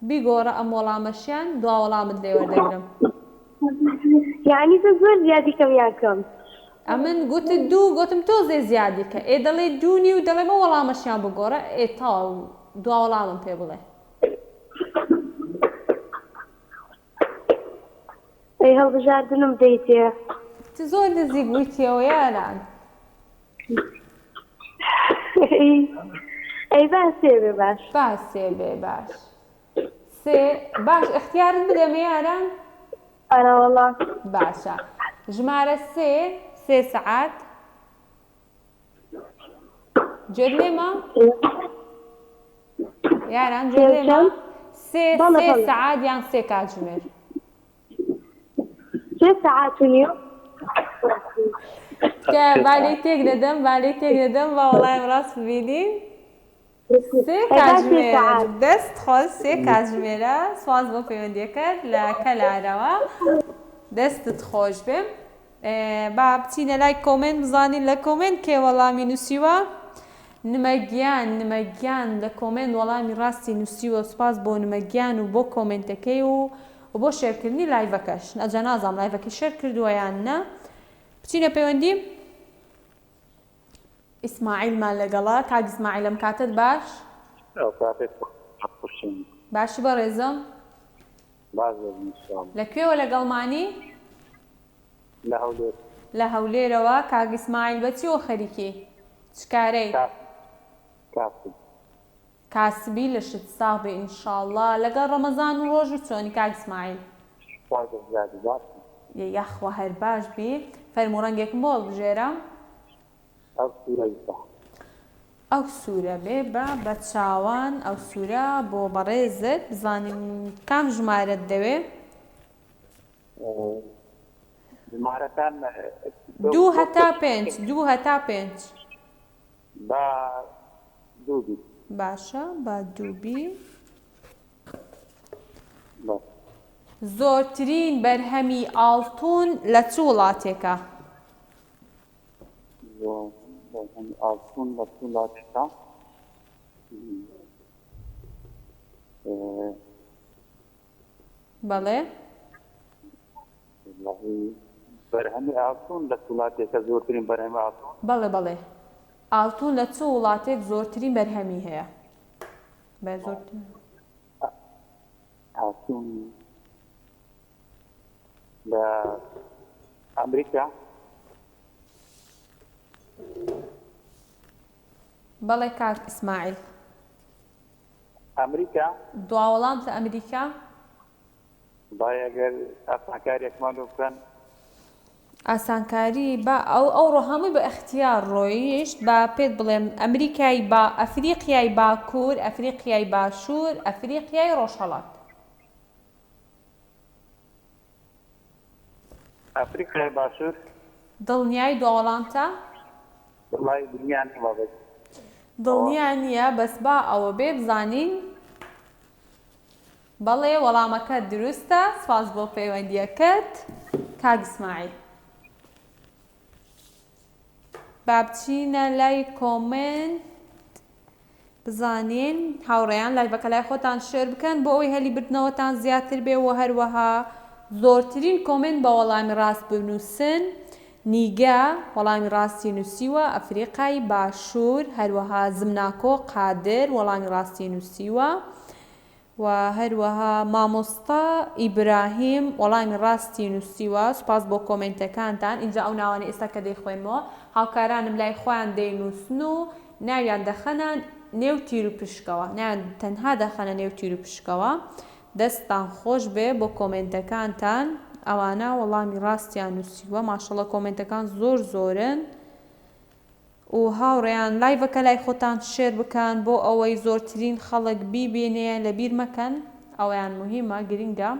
بیگۆڕە ئەم وەڵامەشیان دوا وەڵامت لێ وەردەگرم. یعنی تۆ زۆر زیادی کەم یان کەم؟ ئەمن گوتت 2 گوتم تۆزێ زیادی کە. دەڵێ 2 نیو دەڵێ مە وەڵامەشیان بگۆڕە. تاو دوا وەڵامم پێ بڵێ. ئەی هەڵبژاردنم دەیتێ. زۆر نزیک بوویتەوە یاران. ئەی با 3 بێ باش. با 3 بێ باش. 3 باش اختیارت بدەمە یاران؟ ئەرە وەڵا. باشە. ژمارە 3 سعات. گوێت لێمە؟ یاران گوێت لێمە؟ 3 سعات یان 3 کاتژمێر؟ 3 ساعات و نیو. بالي تێک با وەڵام ڕاست ببینین سێ کاتژمێرە دەست خۆش سێ کاتژمێرە سواز بۆ پەیوەندیەکەت لە کەلارەوە دەستت خۆش بێ با بچینە لای کۆمنت بزانین لە کۆمنت کێ وەڵامی نووسیوە نمەگیان لە کۆمنت وەڵامی ڕاستی نووسیوە سوپاس بۆ نمەگیان و بۆ کۆمنتەکەی و بۆ شێرکردنی لایڤەکەش ئەجا نازانم لایڤەکەی شێر کردووە یان نە بچینە پەیوەندی ئیسماعیلمان لەگەڵا کاک ئیسماعیل ئەم کاتت باش باشی بەڕێزم لەکوێوە لەگەڵمانی لە هەولێرەوە کاک ئیسماعیل بەچیەوە خەریکی چ کارەی کاسبی لە شت ساغ بێ ئینشاءڵڵا لەگەڵ ڕەمەزان و ڕۆژ و چۆنی کاک ئیسماعیل یەخوا هەر باش بی فەرموو ڕەنگێکم بۆ هەڵبژێرە ئەو سوورە بێ بە چاوان ئەو سوورە بۆ بەڕێزت بزانین کام ژمارەت دەوێ ژمارەکان 2 هەتا 5 2 هەتا 5 با دووبی باشە با دووبی زۆرترین بەرهەمی ئاڵتون لە چ وڵاتێکە ئاڵتون لە چ وڵاتێکە بەڵێ بەرهەمی ئاڵتون لە چ وڵاتێکە زۆرترین بەرهەمی ئاڵتون بەڵێ ئاڵتون لە چ وڵاتێک زۆرترین بەرهەمی هەیە بە زۆرترین ئاڵتون لە ئەمریکا بەڵێ کاک ئیسماعیل ئەمریکا دوا وەڵامتە ئەمریکا باید ئەگەر ئاسانکاریەکمان بکەن ئاسانکاری با ئەو ڕۆ هەمووی بە ئەختیار ڕۆیشت با پێت بڵێم ئەمریکای با ئەفریقیای باکوور ئەفریقیای باشوور ئەفریقیای ڕۆژهەڵات ئەفریقیای باشوور دڵنیای دوا وەڵامتە وڵای دنیا نیوە بێت دڵنیا نییە بەس با ئەوە بێ بزانین بەڵێ وەڵامەکەت دروستە سپاس بۆ پەیوەندیەکەت کاک ئیسماعیل با بچینە لای کۆمنت بزانین هاوڕێیان لایڤەکە لای خۆتان شێر بکەن بۆ ئەوەی هەلی بردنەوەتان زیاتر بێ و هەروەها زۆرترین کۆمنت بە وەڵامی ڕاست بنووسن نیگە وەڵامی ڕاستی نووسیوە ئەفریقای باشوور هەروەها زمناکۆ قادر وەڵامی ڕاستی نووسیوە و هەروەها مامۆستا ئیبراهیم وەڵامی ڕاستی نووسیوە سوپاس بۆ کۆمنتەکانتان اینجا ئەو ناوانە ئێستا کە دەیخوێنمەوە هاوکارانم لای خۆیان دەینووسن و ناویان دەخەنە نێو تیر و پشکەوە ناویان تەنها دەخەنە نێو تیر و پشکەوە دەستان خۆش بێ بۆ کۆمنتەکانتان ئەوانە وەڵامی ڕاستیان نووسیوە ماشەڵڵە کۆمنتەکان زۆرن و هاوڕێیان لایڤەکە لای خۆتان شێر بکەن بۆ ئەوەی زۆرترین خەڵک بیبێنێ لە بیر مەکەن ئەویان مهمە گرنگە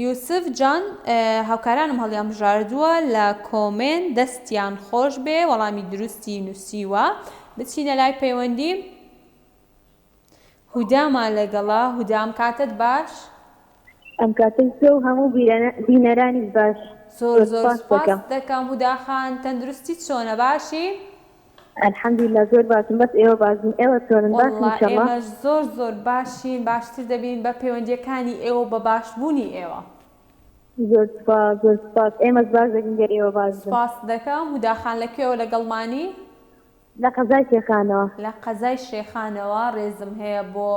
یوسف جان هاوکارانم هەڵیان بژاردووە لە کۆمنت دەستیان خۆش بێ وەڵامی دروستی نووسیوە بچینە لای پەیوەندی هودامان لەگەڵا هودام کاتت باش ئەم کاتەی تۆ و هەموو بینەرانی باش زۆر سپاس دەکەم هوداخان تەندروستی چۆنە باشی الحەمدولیلا زۆر باشم بەس ئێوە باشن ئێوە چۆنن باشن ئێمەش زۆر باشین باشتر دەبین بە پەیوەندیەکانی ئێوە بە باشبوونی ئێوە زۆر سپاس ئێمەش باش دەکەین گەر ئێوە باش بن سپاس دەکەم هوداخان لەکوێوە لەگەڵمانی لە قەزای شێخانەوە لە قەزای شێخانەوە ڕێزم هەیە بۆ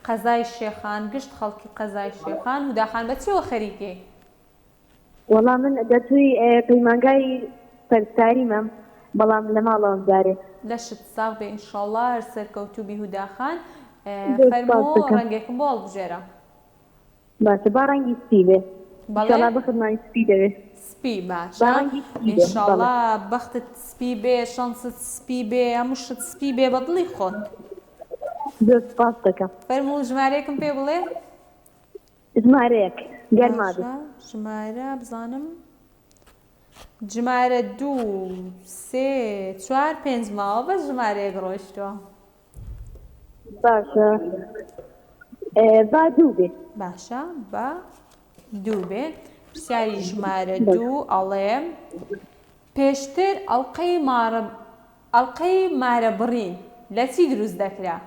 قەزای شێخان گشت خەڵکی قەزای شێخان هوداخان بەچیەوە خەریکێ وەڵام من دەتووی پەیمانگای پەرستاریمەم بەڵام لە ماڵەوەم جارێ لە شت ساغ بێ ئینشاءڵڵا هەر سەرکەوتووبی هوداخان فەرموو ڕەنگێکم بۆ هەڵبژێرە باشە با ڕەنگی سپی بێ ئینشاءڵڵا بەختمان سپی دەوێت سپی باشە ئینشاءڵڵا بەختت سپی بێ شانست سپی بێ هەموو شت سپی بێ بە دڵی خۆت زۆر سپاس دەکەم فەرموو ژمارەیەکم پێ بڵێ ژمارەیەک گەرمابێت. باشە ژمارە بزانم ژمارە 2 3 4 5 ماوە بە ژمارەیەک ڕۆیشتووە. باشە با 2 بێت. باشە بە 2 بێت. پرسیاری ژمارە 2 ئەڵێ پێشتر ئەڵقەی مارە بڕین لە چی دروست دەکرا؟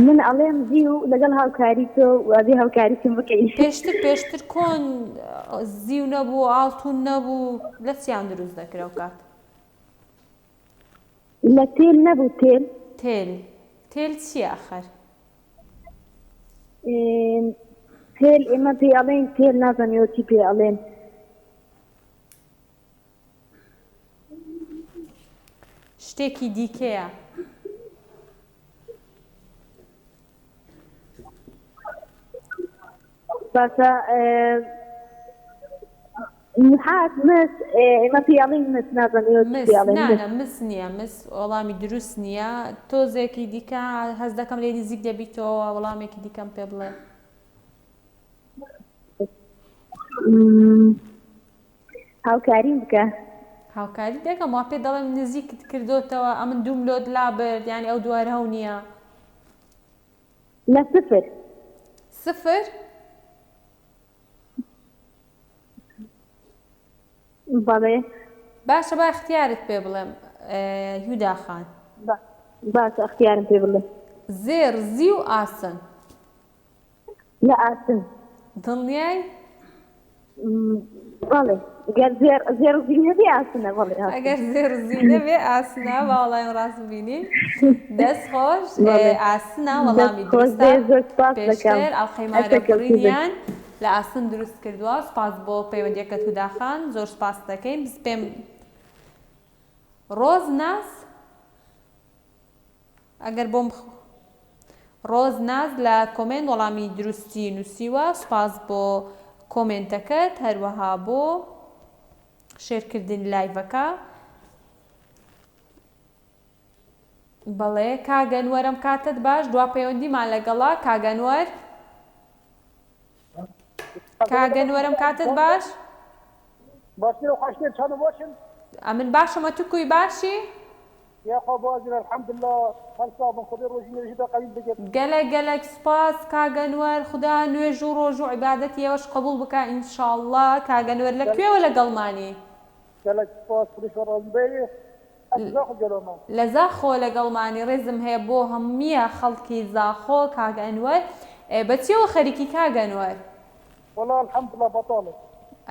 من ئەڵێم زی و لەگەڵ هاوکاری تۆ وابێ هاوکاریتم بکەین. پێشتر کۆن زیو نەبوو ئاڵتون نەبوو لە چیان دروست دەکرا و کات؟ لە تێل نەبوو تێل چی ئاخر؟ تێل ئێمە پێ ئەڵێن تێل نازانێەوە چی پێ ئەڵێن. شتێکی دیکەیە. باشە نحاس مس ئێمە پێ ئەڵێن مس نازانێەوە چی پێ ئەڵێن. مس نییە مس وەڵامی دروست نییە تۆزێکی دیکە هەست دەکەم لێ نزیک دەبیتەوە وەڵامێکی دیکەم پێ بڵێ. هاوکاریم بکە. هاوکاری دەکەم وا پێ دەڵێم نزیکت کردوتەوە ئەمن دووم لۆت لابرد یانی ئەو دووارە هەو نییە. لە سفر. سفر؟ بەڵێ. باشە با اختیارت پێ بڵێم هیودا خان. باشە اختیارم پێ بڵێ. زێر زی و ئاسن. لە ئاسن. دڵنیای؟ بەڵێ ئەگەر زێر و زی نەبێ ئاسنە. بەڵێ ئەگەر زێر و زی نەبێ ئاسنە باوەڵایم ڕاست بینین. دەست خۆش ئاسنە وەڵامی دروستە. پێشتر ئەڵقەی مارە بڕینیان لە ئاسن دروست کردووە. سپاس بۆ پەیوەندیەکەت هوداخان زۆر سپاس دەکەین. پێم ڕۆزناز ئەگەر بۆم ڕۆزناز لە کۆمنت وەڵامی دروستی نووسیوە. سپاس بۆ کۆمنتەکەت هەروەها بۆ شێرکردنی لایڤەکە. بەڵێ کاگەنوەرم کاتت باش دوا پەیوەندیمان لەگەڵا کاگەنوەر. کاگەنوەرم کاتت باش؟ ئەمن باشەمە تو کوی باشی؟ گەلێک سپاس کاگەنوەر خدا نوێژ و ڕۆژ و عیبادەتی ئێوەش قبول بکە ئینشاءڵڵا. کاگەنوەر لەکوێوە لەگەڵمانی؟ لە زاخۆ لەگەڵمانی ڕێزم هەیە بۆ هەموویە خەڵکی زاخۆ کاگەنوەر. بەچیەوە خەریکی کاگەنوەر؟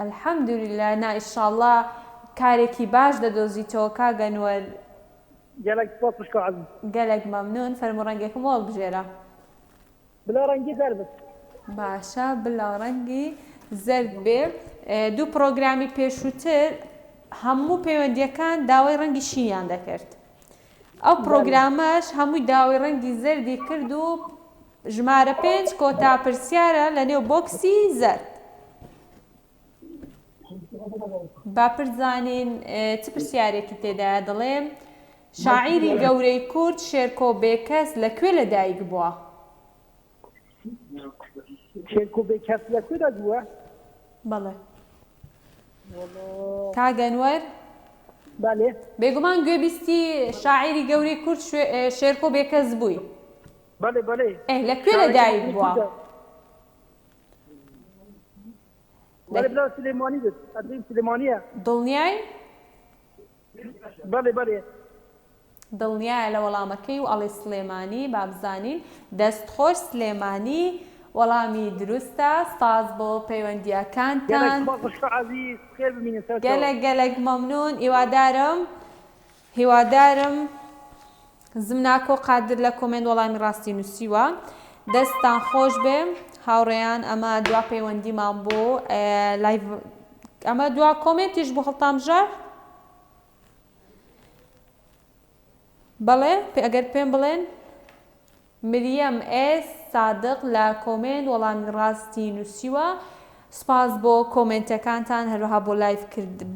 الحەمدولله نا ئینشاءڵڵا کارێکی باش دەدۆزیتەوە کاگەنوەر. گەلێک مەمنون. فەرموو ڕەنگێکم وەڵ بژێرە. بلا ڕەنگی زەرد. باشە بلا ڕەنگی زەرد بێ. دوو پرۆگرامی پێشووتر هەموو پەیوەندیەکان داوای ڕەنگی شینیان دەکرد. ئەو پرۆگرامەش هەمووی داوای ڕەنگی زەردی کرد و ژمارە 5 کۆتا پرسیارە لە نێو بۆکسی زەرد. با پرزانین چ پرسیارێکی تێدایە. دەڵێم شاعیری گەورەی کورد شێرکۆ بێکەس لەکوێ لەدایک بووە؟ شێرکۆ بێکەس لەکوێدا بووە؟ بەڵێ کاگەنوەر. بەڵێ بێگومان گوێبیستی شاعیری گەورەی کورد شێرکۆ بێکەس بووی. بەڵێ لەکوێ لەدایک بووە؟ بەڵێ سلێمانی بێت ئەدرین سلێمانیە. دڵنیای؟ بەڵێ دڵنیایە لە وەڵامەکەی و ئەڵێ سلێمانی. با بزانین دەستخۆش سلێمانی وەڵامی دروستە. سپاس بۆ پەیوەندیەکانتان. گەلێک مەمنون. هیوادارم زمناکۆ قادر لە کۆمنت وەڵامی ڕاستی نووسیوە. دەستان خۆش بێ هاوڕێیان. ئەمە دوا پەیوەندیمان بۆ لایڤ ئەمە دوا کۆمنتیش بۆ هەڵتامژار. بەڵێ ئەگەر پێم بڵێن مریەم ئێس سادق لە کۆمنت وەڵامی ڕاستی نووسیوە. سپاس بۆ کۆمنتەکانتان هەروەها بۆ لایف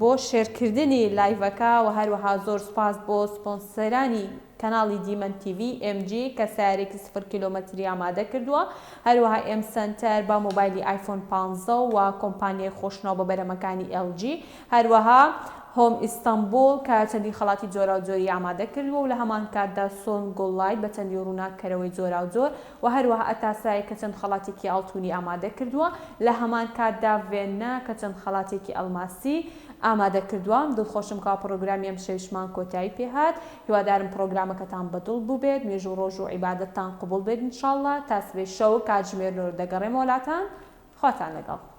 بۆ شێرکردنی لایڤەکە و هەروەها زۆر سپاس بۆ سپۆنسەرانی کەناڵی دیمەن TV MG کە سیارێکی 0 کیلۆمەتری ئامادە کردووە هەروەها ئێم سنتەر با مۆبایلی آیفۆن 15 و کۆمپانیای خۆشنەوە بە بەرەمەکانی LG هەروەها هۆم ئیستانبول کە چەندی خەڵاتی جۆرا و جۆری ئامادە کردووە و لە هەمان کاتدا سۆن گۆڵایت بە چەندی ڕووناکەرەوەی جۆرا و جۆر و هەروەها ئەتاسایی کە چەند خەڵاتێکی ئاڵتونی ئامادە کردووە لە هەمان کاتدا ڤێنە کە چەند خەڵاتێکی ئەلماسی ئامادە کردووە دڵخۆشم کا پرۆگرامی ئەم شەویشمان کۆتایی پێهات هیوادارم پرۆگرامەکەتان بەدڵ بوو بێت مێژ و ڕۆژ و عیبادەتتان قبول بێت انشاءالله تا سبەی شەو کاتژمێر دەگەڕێمە وڵاتان خواتان لەگەڵ